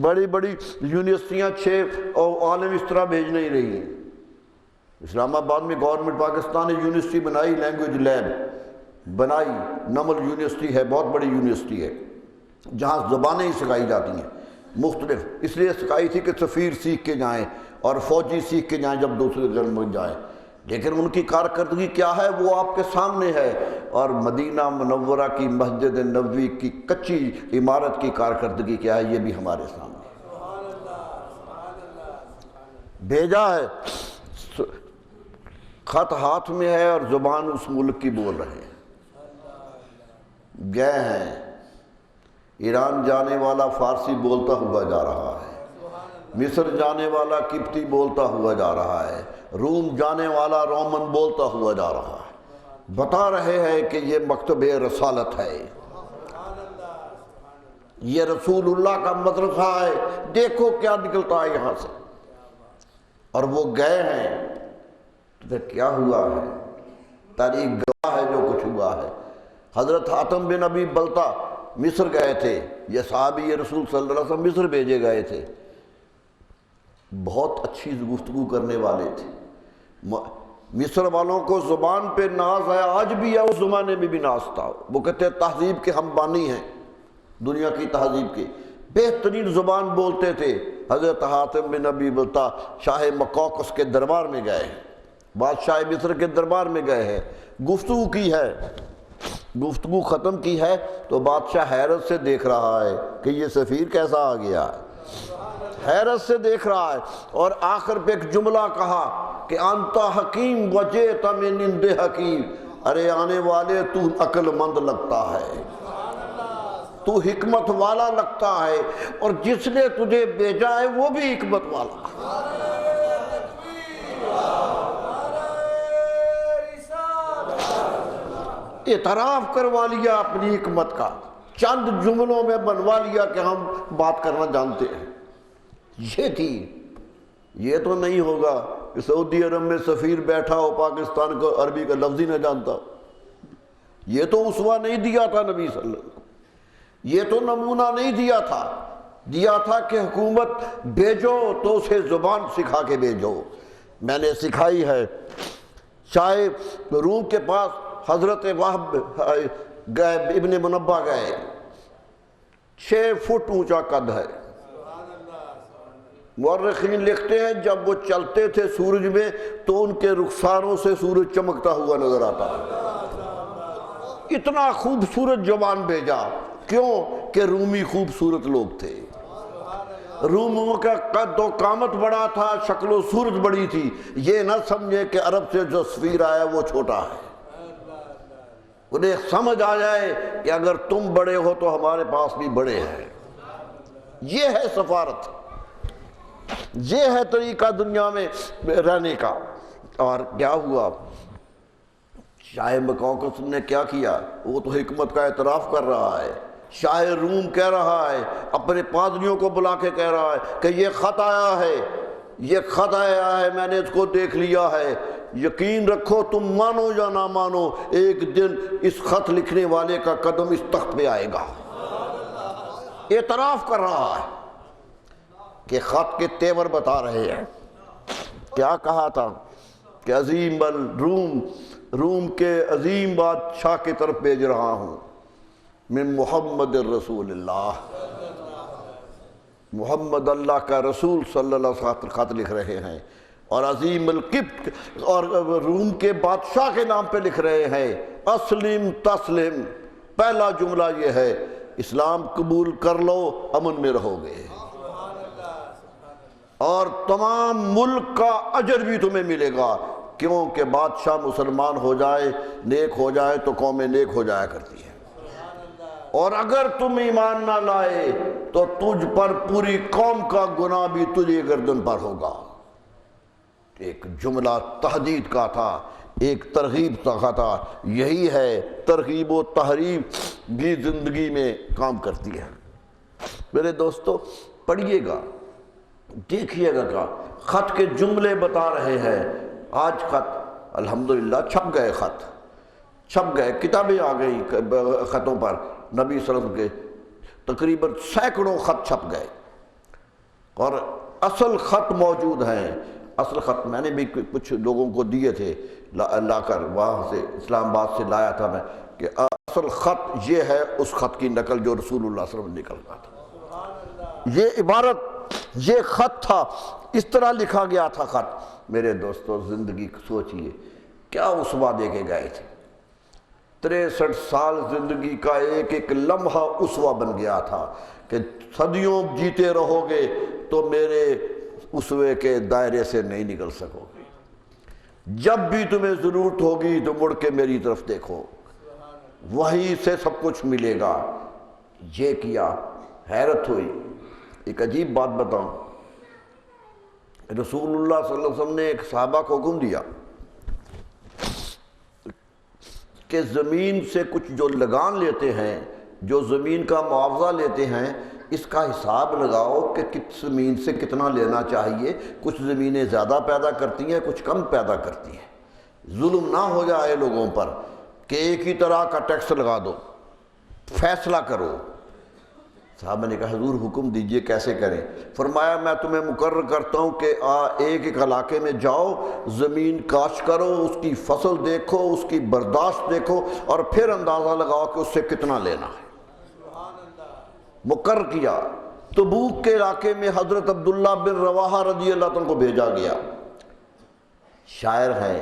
[SPEAKER 2] بڑی بڑی یونیورسٹیاں 6 عالم اس طرح بھیج نہیں رہی ہیں۔ اسلام آباد میں گورنمنٹ پاکستان نے یونیورسٹی بنائی، لینگویج لیب بنائی، نمل یونیورسٹی ہے، بہت بڑی یونیورسٹی ہے جہاں زبانیں ہی سکھائی جاتی ہیں مختلف، اس لیے سکھائی تھی کہ سفیر سیکھ کے جائیں، اور فوجی سیکھ کے جائیں جب دوسرے جنگ میں جائیں، لیکن ان کی کارکردگی کیا ہے وہ آپ کے سامنے ہے۔ اور مدینہ منورہ کی مسجد نبوی کی کچی عمارت کی کارکردگی کیا ہے یہ بھی ہمارے سامنے بھیجا ہے۔ خط ہاتھ میں ہے اور زبان اس ملک کی بول رہے ہیں۔ گئے ہیں، ایران جانے والا فارسی بولتا ہوا جا رہا ہے، مصر جانے والا قبطی بولتا ہوا جا رہا ہے، روم جانے والا رومن بولتا ہوا جا رہا ہے۔ بتا رہے ہیں کہ یہ مکتب رسالت ہے، یہ رسول اللہ کا مدرسہ ہے، دیکھو کیا نکلتا ہے یہاں سے۔ اور وہ گئے ہیں تو پھر کیا ہوا ہے؟ تاریخ گواہ ہے جو کچھ ہوا ہے۔ حضرت حاتم بن ابی بلتا مصر گئے تھے، یہ صحابی رسول صلی اللہ علیہ وسلم مصر بھیجے گئے تھے، بہت اچھی گفتگو کرنے والے تھے۔ مصر والوں کو زبان پہ ناز ہے، آج بھی ہے، اس زمانے میں بھی ناز تھا۔ وہ کہتے ہیں تہذیب کے ہم بانی ہیں، دنیا کی تہذیب کے بہترین زبان بولتے تھے۔ حضرت حاتم بن ابی بلتا شاہ مقوقس کے دربار میں گئے ہیں، بادشاہ مصر کے دربار میں گئے ہیں، گفتگو کی ہے، گفتگو ختم کی ہے تو بادشاہ حیرت سے دیکھ رہا ہے کہ یہ سفیر کیسا آ گیا ہے، حیرت سے دیکھ رہا ہے۔ اور آخر پہ ایک جملہ کہا کہ انتا حکیم وجیت من عند حکیم، ارے آنے والے تو عقل مند لگتا ہے، تو حکمت والا لگتا ہے، اور جس نے تجھے بھیجا ہے وہ بھی حکمت والا۔ اعتراف کروا لیا اپنی حکمت کا، چند جملوں میں بنوا لیا کہ ہم بات کرنا جانتے ہیں۔ یہ تھی، یہ تو نہیں ہوگا کہ سعودی عرب میں سفیر بیٹھا ہو پاکستان کو عربی کا لفظ ہی نہ جانتا، یہ تو اسوہ نہیں دیا تھا نبی صلی اللہ علیہ وسلم، یہ تو نمونہ نہیں دیا تھا، دیا تھا کہ حکومت بھیجو تو اسے زبان سکھا کے بھیجو۔ میں نے سکھائی ہے، چاہے روم کے پاس حضرت وہب گئے، ابن منبہ گئے، 6 فٹ اونچا قد ہے، مورخین لکھتے ہیں جب وہ چلتے تھے سورج میں تو ان کے رخساروں سے سورج چمکتا ہوا نظر آتا ہے۔ اتنا خوبصورت زبان بھیجا، کیوں کہ رومی خوبصورت لوگ تھے، روموں کا قد و قامت بڑا تھا، شکل و صورت بڑی تھی، یہ نہ سمجھے کہ عرب سے جو سفیر آیا وہ چھوٹا ہے، انہیں سمجھ آ جائے کہ اگر تم بڑے ہو تو ہمارے پاس بھی بڑے ہیں۔ یہ ہے سفارت، یہ ہے طریقہ دنیا میں رہنے کا۔ اور کیا ہوا؟ شاہ مقوقس نے کیا کیا؟ وہ تو حکمت کا اعتراف کر رہا ہے، شاہ روم کہہ رہا ہے، اپنے پادریوں کو بلا کے کہہ رہا ہے کہ یہ خط آیا ہے، یہ خط آیا ہے، میں نے اس کو دیکھ لیا ہے، یقین رکھو تم مانو یا نہ مانو ایک دن اس خط لکھنے والے کا قدم اس تخت پہ آئے گا۔ اعتراف کر رہا ہے کہ خط کے تیور بتا رہے ہیں۔ کیا کہا تھا کہ عظیم الروم، روم کے عظیم بادشاہ کی طرف بھیج رہا ہوں، من محمد الرسول اللہ، محمد اللہ کا رسول صلی اللہ علیہ وسلم خط لکھ رہے ہیں، اور عظیم القبط اور روم کے بادشاہ کے نام پہ لکھ رہے ہیں، اسلم تسلم۔ پہلا جملہ یہ ہے، اسلام قبول کر لو امن میں رہو گے، اور تمام ملک کا اجر بھی تمہیں ملے گا، کیونکہ بادشاہ مسلمان ہو جائے، نیک ہو جائے تو قومیں نیک ہو جایا کرتی ہے، اور اگر تم ایمان نہ لائے تو تجھ پر پوری قوم کا گناہ بھی تجھے گردن پر ہوگا۔ ایک جملہ تہدید کا تھا، ایک ترغیب کا تھا۔ یہی ہے ترغیب و تحریب بھی زندگی میں کام کرتی ہے۔ میرے دوستو پڑھیے گا، دیکھیے گا کہ خط کے جملے بتا رہے ہیں۔ آج خط الحمدللہ چھپ گئے، خط چھپ گئے، کتابیں آ گئی خطوں پر، نبی صلی اللہ علیہ وسلم کے تقریباً سینکڑوں خط چھپ گئے، اور اصل خط موجود ہیں۔ اصل خط میں نے بھی کچھ لوگوں کو دیے تھے لا کر، وہاں سے اسلام آباد سے لایا تھا میں، کہ اصل خط یہ ہے اس خط کی نقل جو رسول اللہ صلی اللہ علیہ وسلم نے نکل رہا تھا۔ یہ عبارت یہ خط تھا، اس طرح لکھا گیا تھا خط۔ میرے دوستو زندگی سوچئے کیا اسوہ دے کے گئے تھے، 63 سال زندگی کا ایک ایک لمحہ اسوہ بن گیا تھا کہ صدیوں جیتے رہو گے تو میرے اسوے کے دائرے سے نہیں نکل سکو گے، جب بھی تمہیں ضرورت ہوگی تو مڑ کے میری طرف دیکھو، وہیں سے سب کچھ ملے گا۔ یہ کیا، حیرت ہوئی۔ ایک عجیب بات بتاؤں، رسول اللہ صلی اللہ علیہ وسلم نے ایک صحابہ کو حکم دیا کہ زمین سے کچھ جو لگان لیتے ہیں، جو زمین کا معاوضہ لیتے ہیں، اس کا حساب لگاؤ کہ کس زمین سے کتنا لینا چاہیے۔ کچھ زمینیں زیادہ پیدا کرتی ہیں، کچھ کم پیدا کرتی ہیں۔ ظلم نہ ہو جائے لوگوں پر کہ ایک ہی طرح کا ٹیکس لگا دو، فیصلہ کرو۔ صحابہ نے کہا حضور حکم دیجئے کیسے کریں؟ فرمایا میں تمہیں مقرر کرتا ہوں کہ ایک ایک علاقے میں جاؤ، زمین کاشت کرو، اس کی فصل دیکھو، اس کی برداشت دیکھو، اور پھر اندازہ لگاؤ کہ اس سے کتنا لینا ہے۔ مقرر کیا۔ تبوک کے علاقے میں حضرت عبداللہ بن رواحہ رضی اللہ عنہ کو بھیجا گیا۔ شاعر ہیں،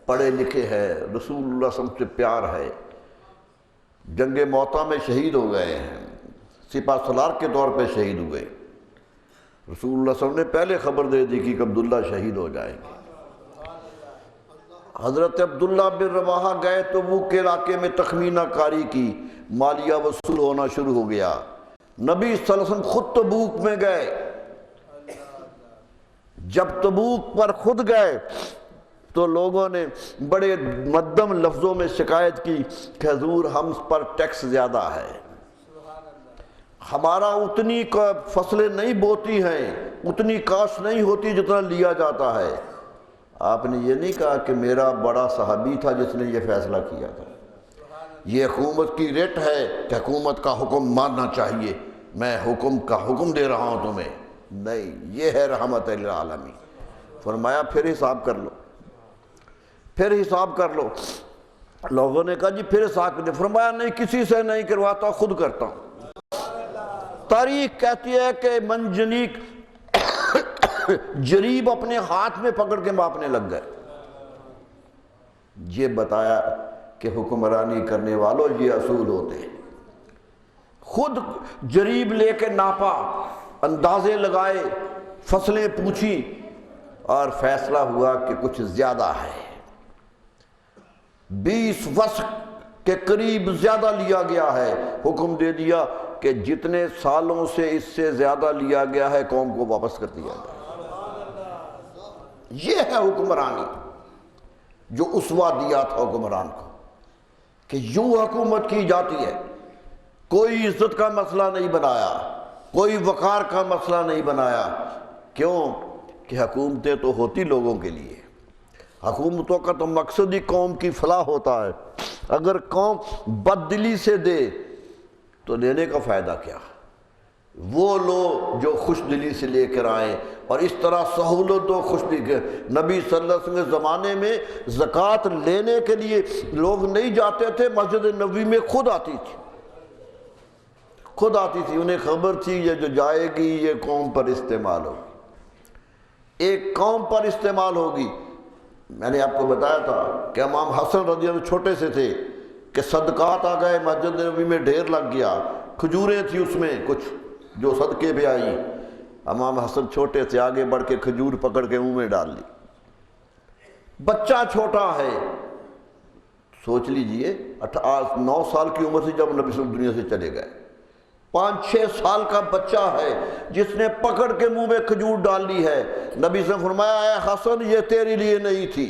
[SPEAKER 2] پڑھے لکھے ہیں، رسول اللہ صلی اللہ علیہ وسلم سے پیار ہے، جنگ موطا میں شہید ہو گئے ہیں، سپہ سالار کے طور پہ شہید ہوئے۔ رسول اللہ صلی اللہ علیہ وسلم نے پہلے خبر دے دی کہ عبداللہ شہید ہو جائیں گے۔ حضرت عبداللہ بن رواحہ گئے تبوک کے علاقے میں تخمینہ کاری کی، مالیہ وصول ہونا شروع ہو گیا۔ نبی صلی اللہ علیہ وسلم خود تبوک میں گئے۔ جب تبوک پر خود گئے تو لوگوں نے بڑے مدھم لفظوں میں شکایت کی کہ حضور ہم پر ٹیکس زیادہ ہے، ہمارا اتنی فصلیں نہیں بوتی ہیں، اتنی کاشت نہیں ہوتی جتنا لیا جاتا ہے۔ آپ نے یہ نہیں کہا کہ میرا بڑا صحابی تھا جس نے یہ فیصلہ کیا تھا، یہ حکومت کی ریٹ ہے کہ حکومت کا حکم ماننا چاہیے، میں حکم کا حکم دے رہا ہوں تمہیں، نہیں، یہ ہے رحمت للعالمین۔ فرمایا پھر حساب کر لو، پھر حساب کر لو۔ لوگوں نے کہا جی پھر حساب کر دیں۔ فرمایا نہیں، کسی سے نہیں کرواتا، خود کرتا ہوں۔ تاریخ کہتی ہے کہ منجنیق جریب اپنے ہاتھ میں پکڑ کے ماپنے لگ گئے۔ یہ بتایا کہ حکمرانی کرنے والوں یہ اصول ہوتے ہیں۔ خود جریب لے کے ناپا، اندازے لگائے، فصلیں پوچھی، اور فیصلہ ہوا کہ کچھ زیادہ ہے، 20 وسق کے قریب زیادہ لیا گیا ہے۔ حکم دے دیا کہ جتنے سالوں سے اس سے زیادہ لیا گیا ہے قوم کو واپس کر دیا گیا۔ یہ ہے حکمرانی، جو اسوہ دیا تھا حکمران کو کہ یوں حکومت کی جاتی ہے۔ کوئی عزت کا مسئلہ نہیں بنایا، کوئی وقار کا مسئلہ نہیں بنایا۔ کیوں کہ حکومتیں تو ہوتی لوگوں کے لیے، حکومتوں کا تو مقصد ہی قوم کی فلاح ہوتا ہے۔ اگر قوم بد دلی سے دے تو لینے کا فائدہ کیا؟ وہ لوگ جو خوش دلی سے لے کر آئیں، اور اس طرح سہولت و خوش دلی کے نبی صلی اللہ علیہ وسلم کے زمانے میں زکوٰۃ لینے کے لیے لوگ نہیں جاتے تھے، مسجد نبوی میں خود آتی تھی، خود آتی تھی۔ انہیں خبر تھی یہ جو جائے گی یہ قوم پر استعمال ہوگی، ایک قوم پر استعمال ہوگی۔ میں نے آپ کو بتایا تھا کہ امام حسن رضی اللہ عنہ چھوٹے سے تھے کہ صدقات آ گئے، مسجد نبوی میں ڈھیر لگ گیا، کھجوریں تھی اس میں کچھ جو صدقے پہ آئی۔ امام حسن چھوٹے سے آگے بڑھ کے کھجور پکڑ کے منہ میں ڈال لی۔ بچہ چھوٹا ہے، سوچ لیجئے 9 سال کی عمر سے جب نبی صلی اللہ علیہ وسلم دنیا سے چلے گئے، 5-6 سال کا بچہ ہے جس نے پکڑ کے منہ میں کھجور ڈال لی ہے۔ نبی سے فرمایا اے حسن یہ تیرے لیے نہیں تھی،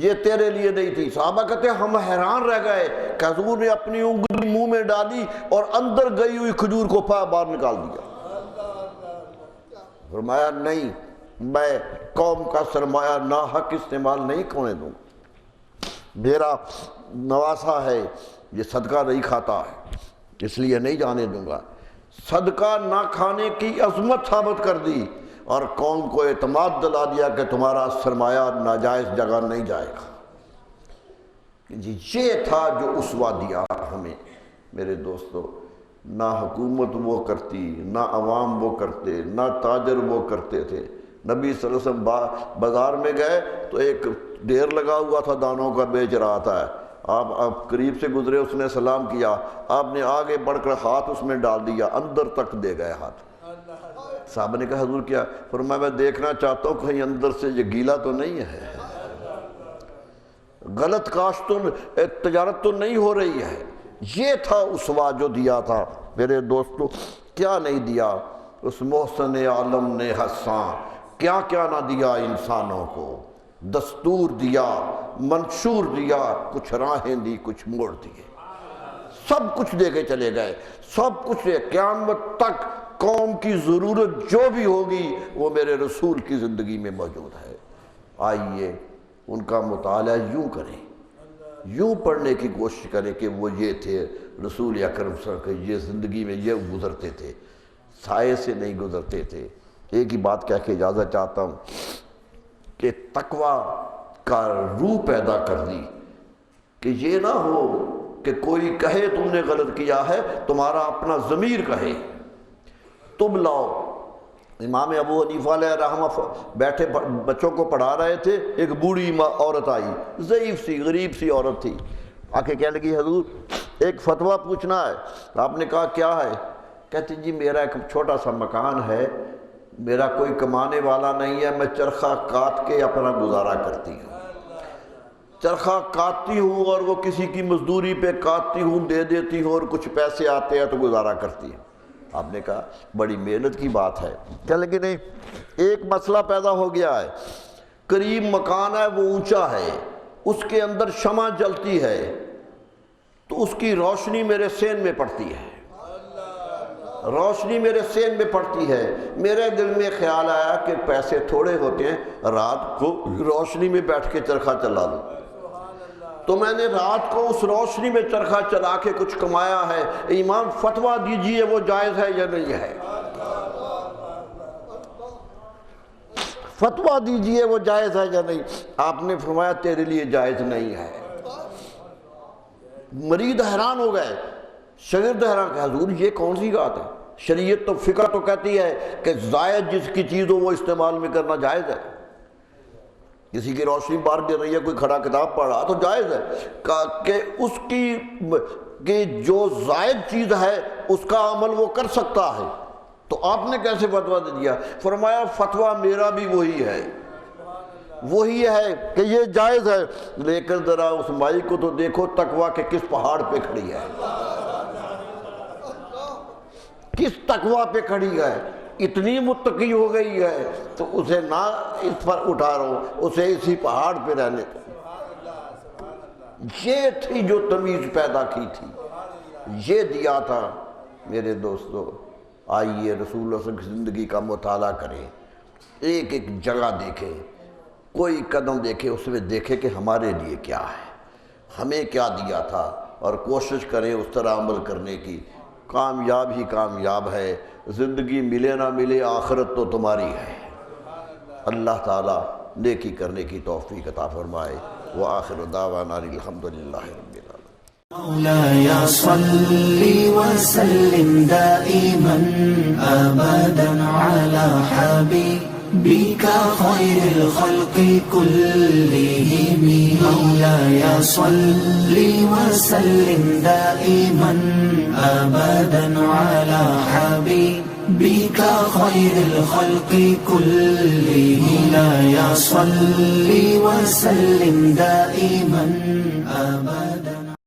[SPEAKER 2] یہ تیرے لیے نہیں تھی۔ صحابہ کہتے ہیں ہم حیران رہ گئے کہ حضور نے اپنی انگلی منہ میں ڈالی اور اندر گئی ہوئی کھجور کو باہر نکال دیا۔ فرمایا نہیں، میں قوم کا سرمایہ ناحق استعمال نہیں کرنے دوں، میرا نواسا ہے یہ صدقہ نہیں کھاتا ہے اس لیے نہیں جانے دوں گا۔ صدقہ نہ کھانے کی عظمت ثابت کر دی اور قوم کو اعتماد دلا دیا کہ تمہارا سرمایہ ناجائز جگہ نہیں جائے گا۔ یہ تھا جو اسوہ دیا ہمیں۔ میرے دوستو نہ حکومت وہ کرتی، نہ عوام وہ کرتے، نہ تاجر وہ کرتے تھے۔ نبی صلی اللہ علیہ وسلم بازار میں گئے تو ایک ڈھیر لگا ہوا تھا دانوں کا، بیچ رہا تھا۔ آپ قریب سے گزرے، اس نے سلام کیا، آپ نے آگے بڑھ کر ہاتھ اس میں ڈال دیا، اندر تک دے گئے ہاتھ۔ صحابہ نے کہا حضور کیا؟ فرمایا میں دیکھنا چاہتا ہوں کہیں اندر سے یہ گیلا تو نہیں ہے، غلط کاشت تو تجارت تو نہیں ہو رہی ہے۔ یہ تھا اسوہ جو دیا تھا میرے دوستو۔ کیا نہیں دیا اس محسن عالم نے حساں، کیا کیا نہ دیا انسانوں کو، دستور دیا، منشور دیا، کچھ راہیں دی، کچھ موڑ دیے، سب کچھ دے کے چلے گئے، سب کچھ دے۔ قیامت تک قوم کی ضرورت جو بھی ہوگی وہ میرے رسول کی زندگی میں موجود ہے۔ آئیے ان کا مطالعہ یوں کریں، یوں پڑھنے کی کوشش کریں کہ وہ یہ تھے رسول اکرم صلی اللہ علیہ وسلم، یہ زندگی میں یہ گزرتے تھے، سائے سے نہیں گزرتے تھے۔ ایک ہی بات کہہ کے اجازت چاہتا ہوں کہ تقویٰ کا روح پیدا کر دی، کہ یہ نہ ہو کہ کوئی کہے تم نے غلط کیا ہے، تمہارا اپنا ضمیر کہے۔ تم لاؤ، امام ابو حنیفہ علیہ رحمہ بیٹھے بچوں کو پڑھا رہے تھے، ایک بوڑھی عورت آئی، ضعیف سی غریب سی عورت تھی، آ کے کہنے لگی حضور ایک فتویٰ پوچھنا ہے۔ آپ نے کہا کیا ہے؟ کہتی جی میرا ایک چھوٹا سا مکان ہے، میرا کوئی کمانے والا نہیں ہے، میں چرخہ کاٹ کے اپنا گزارا کرتی ہوں، چرخہ کاٹتی ہوں اور وہ کسی کی مزدوری پہ کاٹتی ہوں، دے دیتی ہوں اور کچھ پیسے آتے ہیں تو گزارا کرتی ہوں۔ آپ نے کہا بڑی محنت کی بات ہے۔ کہنے لگے نہیں، ایک مسئلہ پیدا ہو گیا ہے، قریب مکان ہے، وہ اونچا ہے، اس کے اندر شمع جلتی ہے تو اس کی روشنی میرے سین میں پڑتی ہے، روشنی میرے سین میں پڑتی ہے۔ میرے دل میں خیال آیا کہ پیسے تھوڑے ہوتے ہیں، رات کو روشنی میں بیٹھ کے چرخہ چلا لوں، تو میں نے رات کو اس روشنی میں چرخہ چلا کے کچھ کمایا ہے۔ امام فتویٰ دیجئے وہ جائز ہے یا نہیں ہے، فتویٰ دیجئے وہ جائز ہے یا نہیں۔ آپ نے فرمایا تیرے لیے جائز نہیں ہے۔ مرید حیران ہو گئے، شاگرد حیران کہ حضور یہ کون سی بات ہے؟ شریعت تو فقہ تو کہتی ہے کہ زائد جس کی چیز ہو وہ استعمال میں کرنا جائز ہے۔ کسی کی روشنی باہر گر رہی ہے، کوئی کھڑا کتاب پڑھ رہا تو جائز ہے کہ اس کی جو زائد چیز ہے اس کا عمل وہ کر سکتا ہے۔ تو آپ نے کیسے فتویٰ دے دیا؟ فرمایا فتویٰ میرا بھی وہی ہے، وہی ہے کہ یہ جائز ہے، لیکن ذرا اس مائی کو تو دیکھو تقویٰ کے کس پہاڑ پہ کھڑی ہے، کس تقویٰ پہ کھڑی ہے، اتنی متقی ہو گئی ہے تو اسے نہ اس پر اٹھا رہو، اسے اسی پہاڑ پہ رہنے کا۔ یہ تھی جو تمیز پیدا کی تھی، یہ دیا تھا۔ میرے دوستو آئیے رسول اللہ صلی اللہ علیہ وسلم کی زندگی کا مطالعہ کریں، ایک ایک جگہ دیکھیں، کوئی قدم دیکھے اس میں دیکھے کہ ہمارے لیے کیا ہے، ہمیں کیا دیا تھا، اور کوشش کریں اس طرح عمل کرنے کی۔ کامیاب ہی کامیاب ہے، زندگی ملے نہ ملے آخرت تو تمہاری ہے۔ اللہ تعالیٰ نیکی کرنے کی توفیق عطا فرمائے۔ وآخر دعوانا الحمدللہ رب العالمین۔
[SPEAKER 1] مولاي صل وسلم دائما أبدا على حبيبك خير الخلق كلهم مولاي صل وسلم دائما أبدا على حبيبك خير الخلق كلهم مولاي صل وسلم دائما أبدا